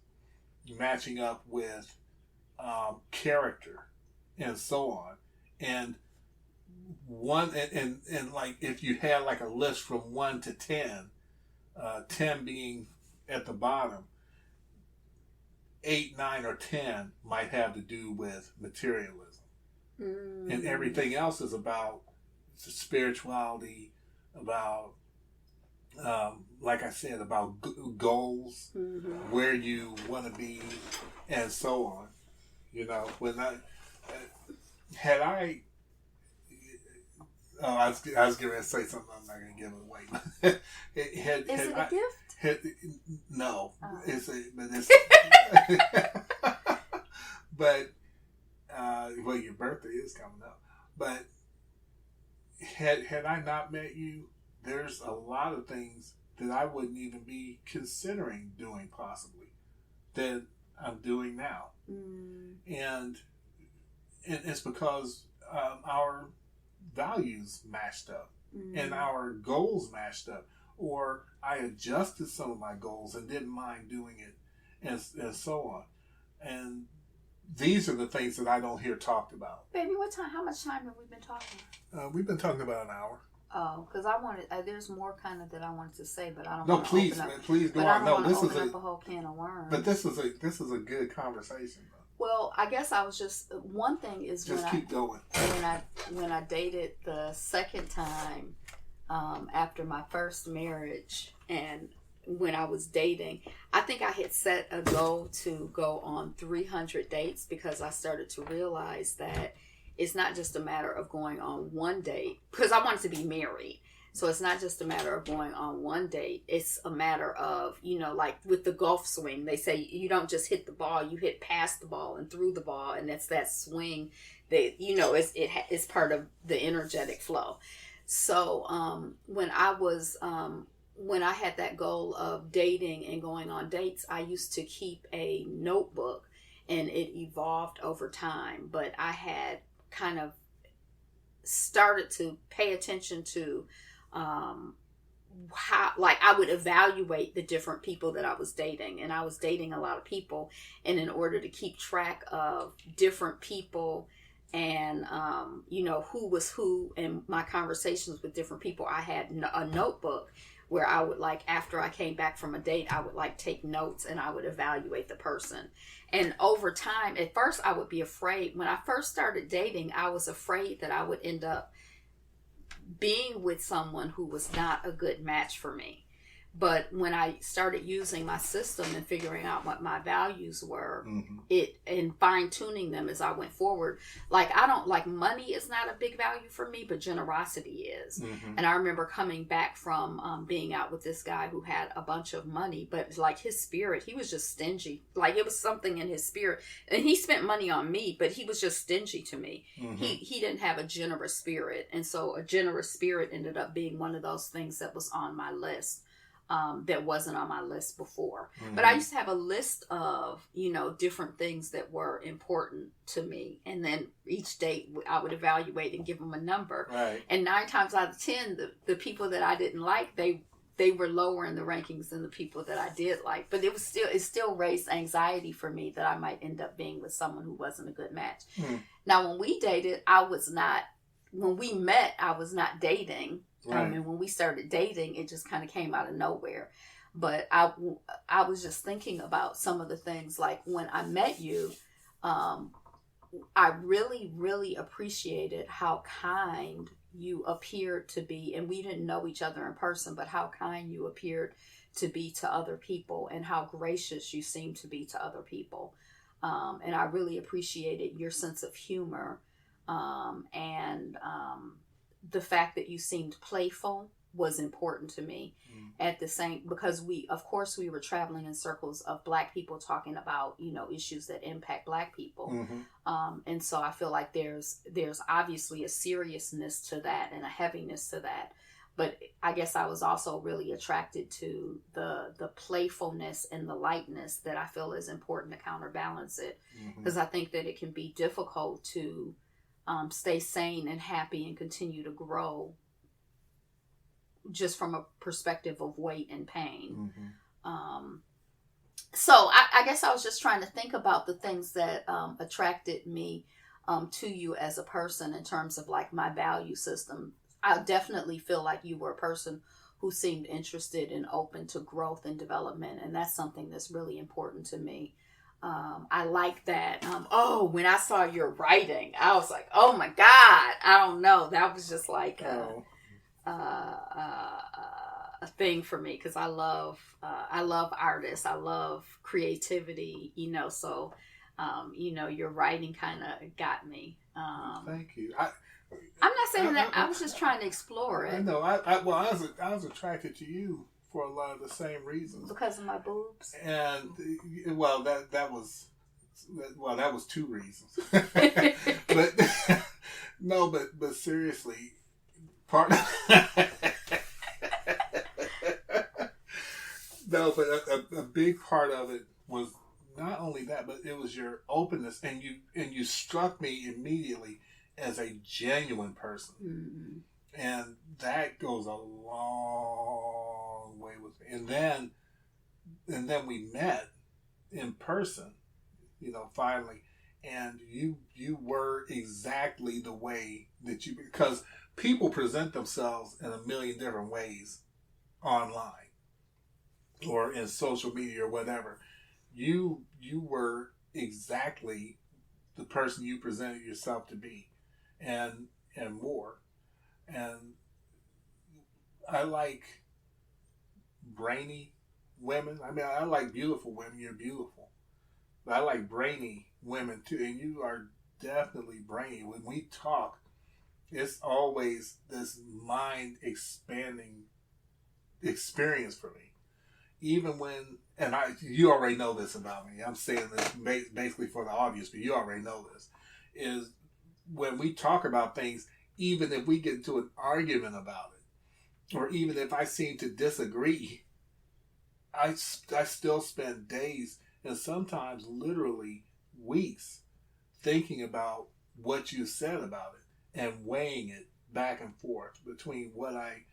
matching up with character and so on. And one and like if you had like a list from 1 to 10, 10 being at the bottom, 8, 9, or 10 might have to do with materialism. Mm. And everything else is about spirituality, about like I said, about goals, where you want to be, and so on. When I was getting ready to say something. I'm not going to give it away. Is it a gift? No, oh. But well, your birthday is coming up. But had I not met you, there's a lot of things that I wouldn't even be considering doing possibly that I'm doing now. Mm. And it's because our values matched up and our goals matched up, or I adjusted some of my goals and didn't mind doing it, and so on. And these are the things that I don't hear talked about. Baby, how much time have we been talking? We've been talking about an hour. Oh, because I wanted, there's more kind of that I wanted to say, but I don't. No, please go on. No, this is a whole can of worms. But this is a good conversation, though. Well, I guess I was just, one thing is just keep going. When I dated the second time after my first marriage, and when I was dating, I think I had set a goal to go on 300 dates, because I started to realize that it's not just a matter of going on one date, because I wanted to be married. So it's not just a matter of going on one date. It's a matter of, like with the golf swing, they say you don't just hit the ball, you hit past the ball and through the ball. And that's that swing that, it's part of the energetic flow. So when I had that goal of dating and going on dates, I used to keep a notebook, and it evolved over time. But I had kind of started to pay attention to how, like, I would evaluate the different people that I was dating, and I was dating a lot of people, and in order to keep track of different people and you know, who was who, and my conversations with different people. I had a notebook where I would, like, after I came back from a date, I would like take notes and I would evaluate the person. And over time, at first I would be afraid. When I first started dating, I was afraid that I would end up being with someone who was not a good match for me. But when I started using my system and figuring out what my values were, it, and fine tuning them as I went forward, like, I don't, like, money is not a big value for me, but generosity is. And I remember coming back from being out with this guy who had a bunch of money, but like his spirit, he was just stingy. Like, it was something in his spirit, and he spent money on me, but he was just stingy to me. He didn't have a generous spirit, and so a generous spirit ended up being one of those things that was on my list. That wasn't on my list before. But I used to have a list of, you know, different things that were important to me. And then each date I would evaluate and give them a number. Right. And 9 times out of 10, the people that I didn't like, they were lower in the rankings than the people that I did like. But it still raised anxiety for me that I might end up being with someone who wasn't a good match. Now, when we dated, when we met, I was not dating. Right. And when we started dating, it just kind of came out of nowhere. But I was just thinking about some of the things, like when I met you, I really, really appreciated how kind you appeared to be. And we didn't know each other in person, but how kind you appeared to be to other people and how gracious you seemed to be to other people. And I really appreciated your sense of humor, and the fact that you seemed playful was important to me. At the same, because we were traveling in circles of Black people talking about, you know, issues that impact Black people. And so I feel like there's obviously a seriousness to that and a heaviness to that. But I guess I was also really attracted to the playfulness and the lightness that I feel is important to counterbalance it. Because I think that it can be difficult to stay sane and happy and continue to grow just from a perspective of weight and pain. So I guess I was just trying to think about the things that attracted me to you as a person in terms of, like, my value system. I definitely feel like you were a person who seemed interested and open to growth and development, and that's something that's really important to me. I like that. When I saw your writing, I was like, oh my God, I don't know. That was just like a thing for me, because I love artists. I love creativity, you know, so, you know, your writing kind of got me. Thank you. I'm not saying that. I was just trying to explore it. I know. I was attracted to you for a lot of the same reasons. Because of my boobs? And, well, that was 2 reasons. but seriously, part no, but a big part of it was not only that, but it was your openness, and you struck me immediately as a genuine person. And that goes a long way with me. And then we met in person, you know, finally, and you were exactly the way that because people present themselves in a million different ways online or in social media or whatever. You were exactly the person you presented yourself to be, and more. And I like brainy women. I mean, I like beautiful women. You're beautiful. But I like brainy women too. And you are definitely brainy. When we talk, it's always this mind expanding experience for me. Even when, and you already know this about me. I'm saying this basically for the audience, but you already know this. Is when we talk about things, even if we get into an argument about it, or even if I seem to disagree, I still spend days and sometimes literally weeks thinking about what you said about it and weighing it back and forth between what I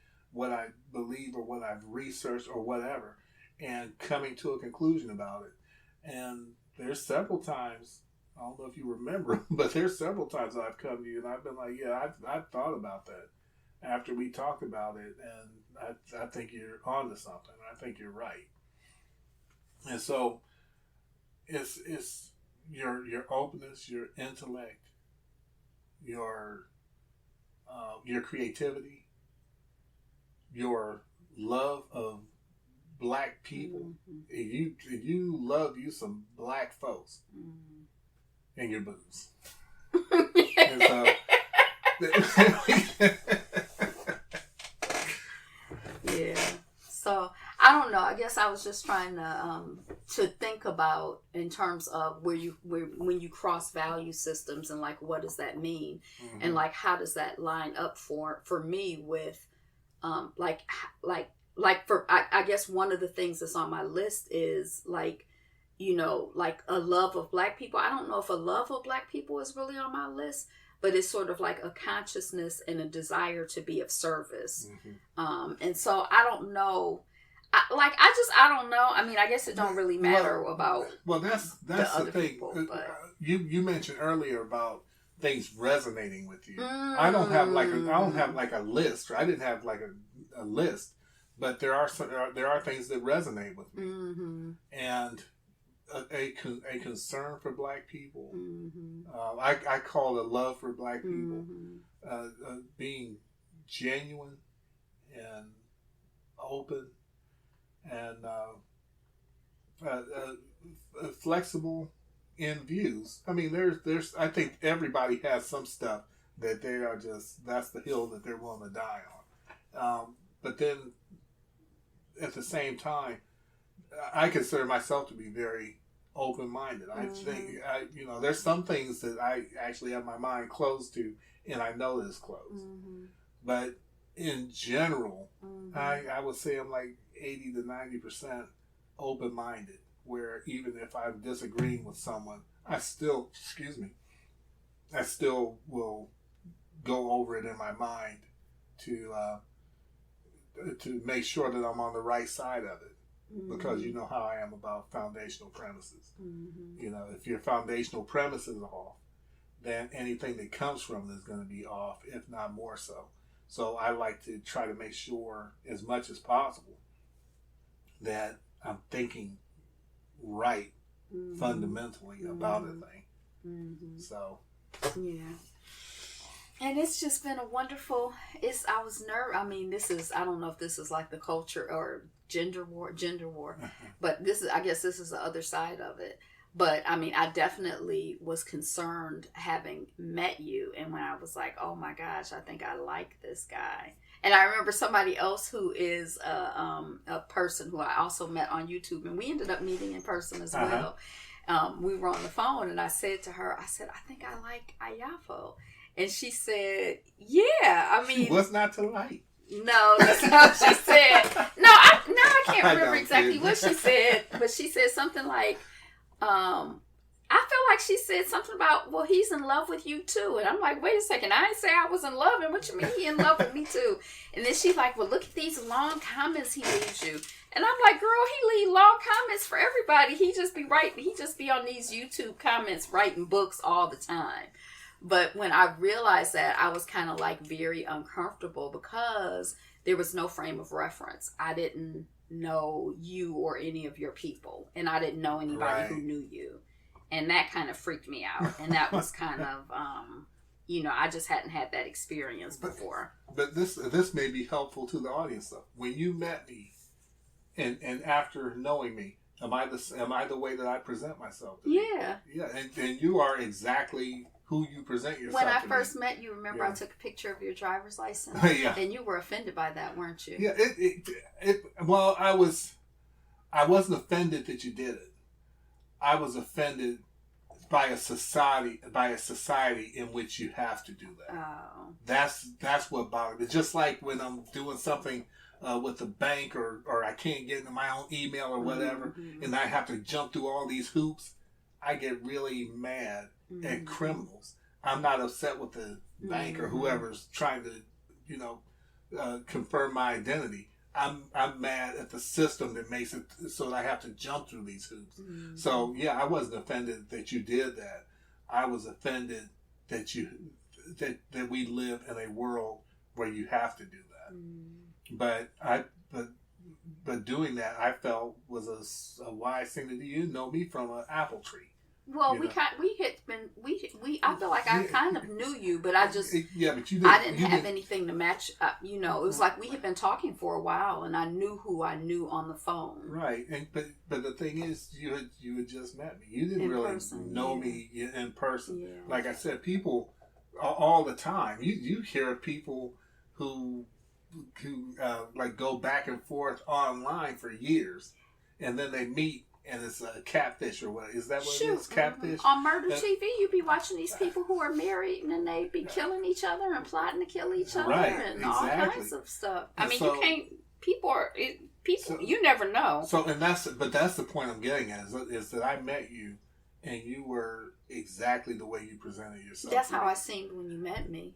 believe or what I've researched or whatever, and coming to a conclusion about it. And there's several times I don't know if you remember, but there's several times I've come to you and I've been like, yeah, I've thought about that after we talked about it, and I think you're onto something. I think you're right. And so it's your openness, your intellect, your creativity, your love of black people. If you love you some black folks, and your boobs. And so, yeah. So I don't know. I guess I was just trying to think about in terms of when you cross value systems and like what does that mean, and like how does that line up for me with I guess one of the things that's on my list is like, you know, like a love of black people. I don't know if a love of black people is really on my list, but it's sort of like a consciousness and a desire to be of service. And so I don't know. I don't know. I mean, I guess it don't really matter about. Well, that's the thing. People, you mentioned earlier about things resonating with you. I don't have like a list. Or I didn't have like a list, but there are things that resonate with me, and a concern for black people. I call it love for black people, being genuine and open and flexible in views. I mean, there's I think everybody has some stuff that they are just, that's the hill that they're willing to die on. But then at the same time, I consider myself to be very open-minded. I think, there's some things that I actually have my mind closed to, and I know that it's closed. But in general, I would say I'm like 80 to 90% open-minded, where even if I'm disagreeing with someone, I still will go over it in my mind to make sure that I'm on the right side of it. Because you know how I am about foundational premises. You know, if your foundational premise is off, then anything that comes from it is going to be off, if not more so. So I like to try to make sure as much as possible that I'm thinking right fundamentally about a thing. So yeah. And it's just been a wonderful, I was nervous. I mean, I don't know if this is like the culture or gender war, but I guess this is the other side of it. But I mean, I definitely was concerned having met you. And when I was like, oh my gosh, I think I like this guy. And I remember somebody else who is a person who I also met on YouTube, and we ended up meeting in person as well. We were on the phone, and I said to her, I think I like Ayafo. And she said, yeah, I mean. What's not to like? No, that's not what she said. No, I can't remember exactly what she said. But she said something like, I feel like she said something about, well, he's in love with you too. And I'm like, wait a second, I didn't say I was in love. And what you mean he in love with me too? And then she's like, well, look at these long comments he leaves you. And I'm like, girl, he leave long comments for everybody. He just be on these YouTube comments writing books all the time. But when I realized that, I was kind of like very uncomfortable because there was no frame of reference. I didn't know you or any of your people, and I didn't know anybody who knew you. And that kind of freaked me out. And that was kind of, I just hadn't had that experience before. But this may be helpful to the audience though. When you met me and after knowing me, am I the way that I present myself to Yeah. You? Yeah. And you are exactly who you present yourself when I to first me. met you, remember I took a picture of your driver's license? Yeah. And you were offended by that, weren't you? Yeah, well, I wasn't offended that you did it. I was offended by a society in which you have to do that. Oh. That's what bothered me. Just like when I'm doing something with the bank or I can't get into my own email or whatever, and I have to jump through all these hoops, I get really mad at criminals. I'm not upset with the bank or whoever's trying to, confirm my identity. I'm mad at the system that makes it so that I have to jump through these hoops. So yeah, I wasn't offended that you did that, I was offended that that we live in a world where you have to do that. But doing that, I felt was a wise thing to do. You know me from an apple tree. Well, I feel like I kind of knew you, but I just but you didn't. I didn't have anything to match. It was like we had been talking for a while, and I knew who I knew on the phone. Right, but the thing is, you had just met me. You didn't In really person, know me in person. Yeah. Like I said, people all the time. You hear of people who like go back and forth online for years, and then they meet. And it's a catfish or what? Is that what it is? Catfish? On Murder TV, you be watching these people who are married and then they be killing each other and plotting to kill each other and all kinds of stuff. I mean, you can't. People. You never know. That's the point I'm getting at is that I met you, and you were exactly the way you presented yourself. That's how I seemed when you met me,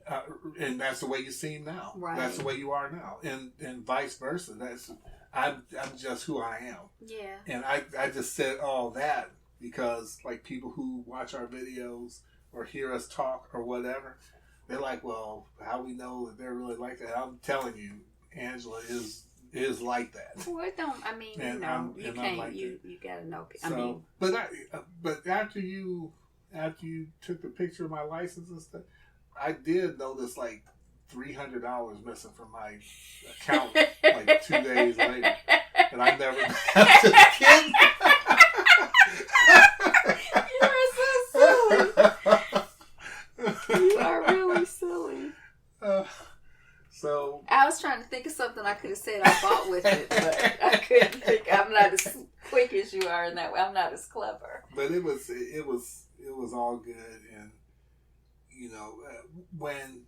and that's the way you seem now. Right. That's the way you are now, and vice versa. I'm just who I am. Yeah. And I just said all that because like people who watch our videos or hear us talk or whatever, they're like, well, how we know that they're really like that? I'm telling you, Angela is like that. Well, it don't. I mean, you can't. Like you gotta know. So, but after you took the picture of my license and stuff, I did notice like $300 missing from my account like 2 days later, and I never. I'm just kidding. You are so silly. You are really silly. So I was trying to think of something I could have said I bought with it, but I couldn't think. I'm not as quick as you are in that way. I'm not as clever. But it was all good, and when.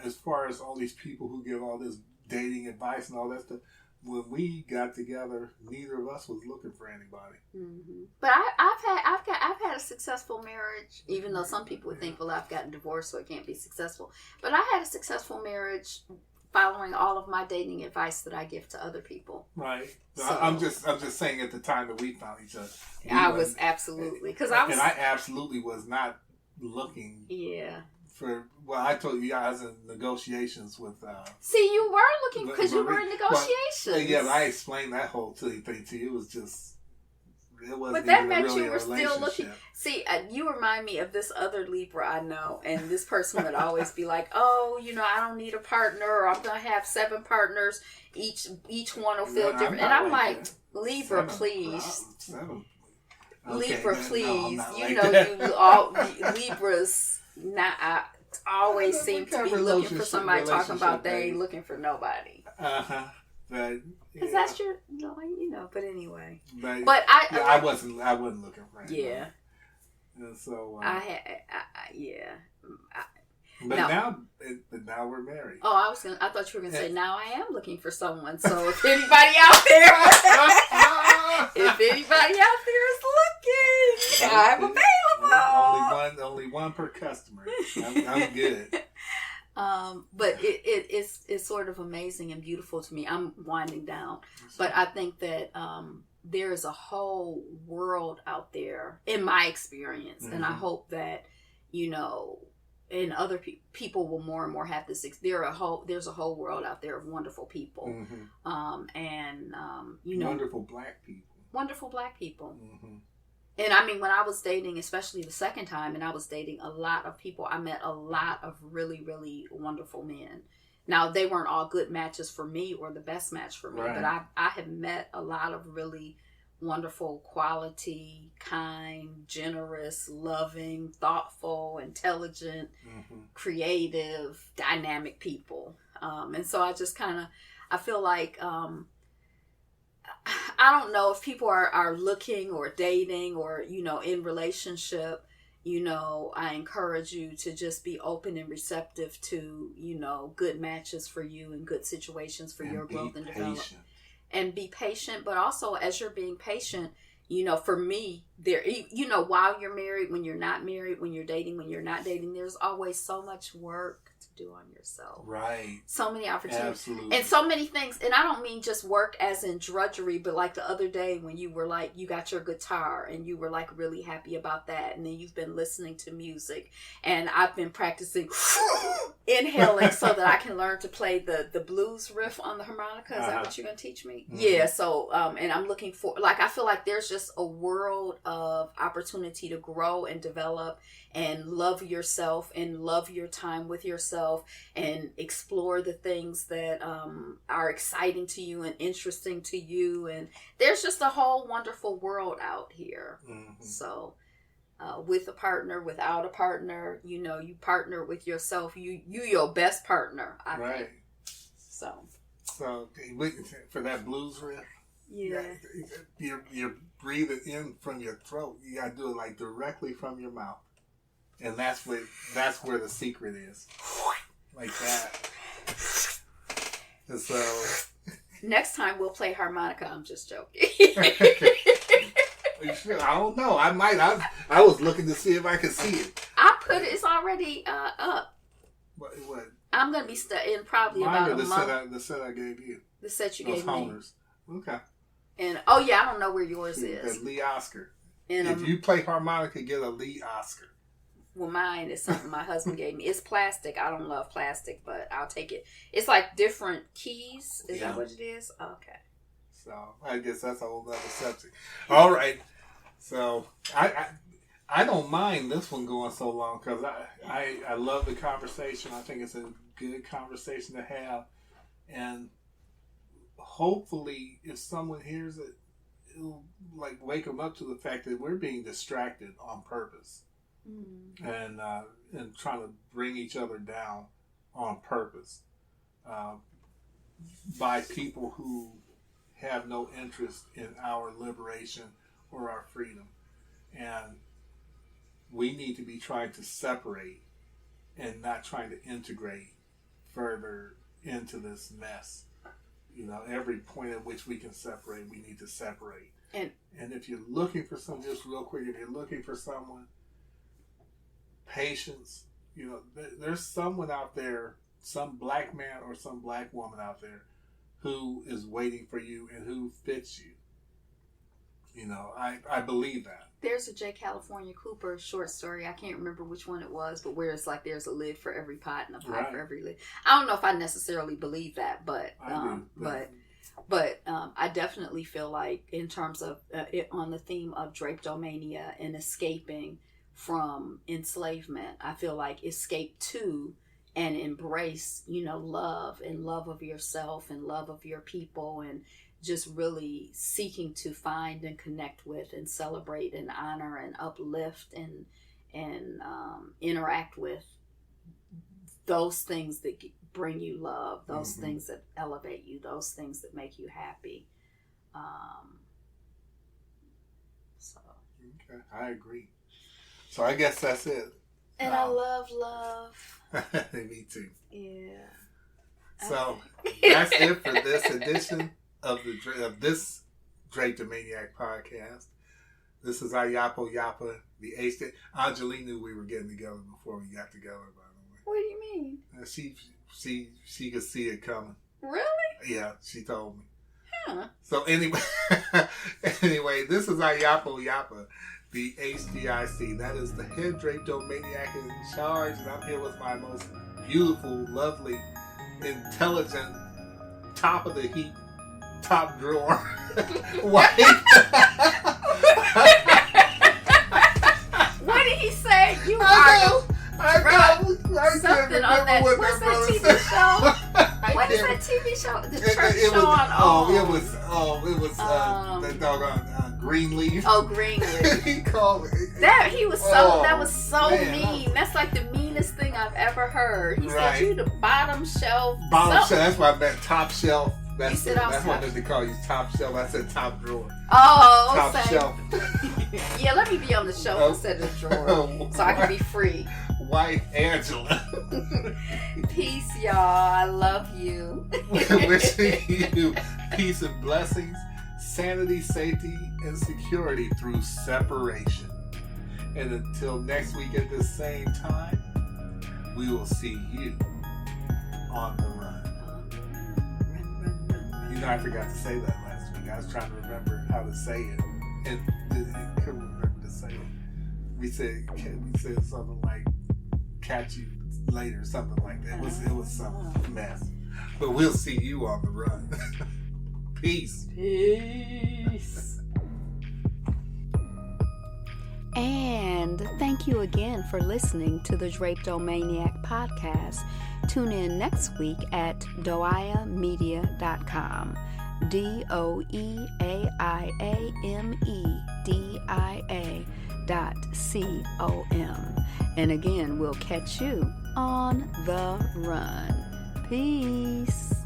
As far as all these people who give all this dating advice and all that stuff, when we got together, neither of us was looking for anybody. Mm-hmm. But I've had a successful marriage, even though some people would think, well, I've gotten divorced, so it can't be successful. But I had a successful marriage following all of my dating advice that I give to other people. Right. So, I'm just saying at the time that we found each other, I was absolutely I absolutely was not looking. Yeah. I told you I was in negotiations with. See, you were looking because you were in negotiations. Yeah, I explained that whole thing to you. It was just. It wasn't. But that even meant really you were still looking. See, you remind me of this other Libra I know, and this person would always be like, "Oh, I don't need a partner, or I'm gonna have 7 partners. Each one will feel different." And I'm like Libra, please. 7. Libra, Okay, please. no, You all Libras. I always seem to be looking for somebody talking about they ain't looking for nobody. Because that's your, but anyway. But I wasn't looking for anybody. Yeah. And so But now we're married. Oh, I thought you were gonna say now I am looking for someone. So if anybody out there is looking, I'm available. Only one per customer. I'm good. But it's sort of amazing and beautiful to me. I'm winding down, but I think that there is a whole world out there, in my experience, and I hope that and other people will more and more have this. There's a whole world out there of wonderful people, wonderful black people. Wonderful black people. Mm-hmm. And I mean, when I was dating, especially the second time, and I was dating a lot of people, I met a lot of really, really wonderful men. Now, they weren't all good matches for me or the best match for me, but I have met a lot of really wonderful, quality, kind, generous, loving, thoughtful, intelligent, creative, dynamic people. And so I just I feel like, I don't know if people are looking or dating or, in relationship, I encourage you to just be open and receptive to, good matches for you and good situations for your growth and development. And be patient, but also as you're being patient, for me, while you're married, when you're not married, when you're dating, when you're not dating, there's always so much work to do on yourself. Right. So many opportunities. Absolutely. And so many things. And I don't mean just work as in drudgery, but like the other day when you were like, you got your guitar and you were like really happy about that. And then you've been listening to music. And I've been practicing inhaling so that I can learn to play the blues riff on the harmonica. Is that what you're going to teach me? Mm-hmm. Yeah. So, and I'm looking for, like, I feel like there's just a world of opportunity to grow and develop and love yourself and love your time with yourself and explore the things that are exciting to you and interesting to you. And there's just a whole wonderful world out here. Mm-hmm. So with a partner, without a partner, you know, you partner with yourself. You your best partner, I think. So for that blues riff, yeah, you're breathing in from your throat. You gotta do it like directly from your mouth. And that's where the secret is. Like that. And so next time we'll play harmonica. I'm just joking. I don't know. I might. I was looking to see if I could see it. It's already up. What? I'm gonna be in probably about a month. The set I gave you. The set you gave me. Okay. And I don't know where yours is. The Lee Oscar. And if you play harmonica, get a Lee Oscar. Well, mine is something my husband gave me. It's plastic. I don't love plastic, but I'll take it. It's like different keys. Is that what it is? Okay. So I guess that's a whole other subject. All right. So I don't mind this one going so long because I love the conversation. I think it's a good conversation to have, and hopefully, if someone hears it, it'll like wake them up to the fact that we're being distracted on purpose. And trying to bring each other down on purpose by people who have no interest in our liberation or our freedom. And we need to be trying to separate and not trying to integrate further into this mess. You know, every point at which we can separate, we need to separate. And if you're looking for someone, just real quick, if you're looking for someone, patience, you know, there's someone out there, some black man or some black woman out there who is waiting for you and who fits you. You know, I believe that. There's a J. California Cooper short story. I can't remember which one it was, but where it's like there's a lid for every pot and a pot for every lid. I don't know if I necessarily believe that, but I definitely feel like in terms of on the theme of drapetomania and escaping from enslavement, I feel like escape to and embrace, you know, love and love of yourself and love of your people, and just really seeking to find and connect with and celebrate and honor and uplift and interact with those things that bring you love, those things that elevate you, those things that make you happy. Okay, I agree. So I guess that's it. And I love. Me too. Yeah. So that's it for this edition of this Drapetomaniac podcast. This is our Yapo Yapa, the H. Angeline knew we were getting together before we got together, by the way. What do you mean? She could see it coming. Really? Yeah, she told me. Huh. So anyway, this is our Yapo Yapa, the HDIC. That is the head Drapetomaniac in charge, and I'm here with my most beautiful, lovely, intelligent, top of the heap, top drawer wife. What did he say? You are something on that. What's that TV show? What is that TV show? The church show on. It was the doggone Greenleaf. Oh, Greenleaf. He called it. That was so mean. That's like the meanest thing I've ever heard. He said you the bottom shelf. Bottom shelf. That's why I meant top shelf. That's what they call you, top shelf. I said top drawer. Oh, top shelf. Yeah, let me be on the shelf instead of the drawer, so I can be free. Wife Angela. Peace, y'all. I love you. Wishing you peace and blessings, sanity, safety, and security through separation. And until next week at the same time, we will see you On the run. Run. You know, I forgot to say that last week. I was trying to remember how to say it, and couldn't remember to say it. We said something like "catch you later," something like that. It was some mess. But we'll see you on the run. Peace. Peace. And thank you again for listening to the Drapetomaniac podcast. Tune in next week at doiamedia.com. DOEAIAMEDIA.com. And again, we'll catch you on the run. Peace.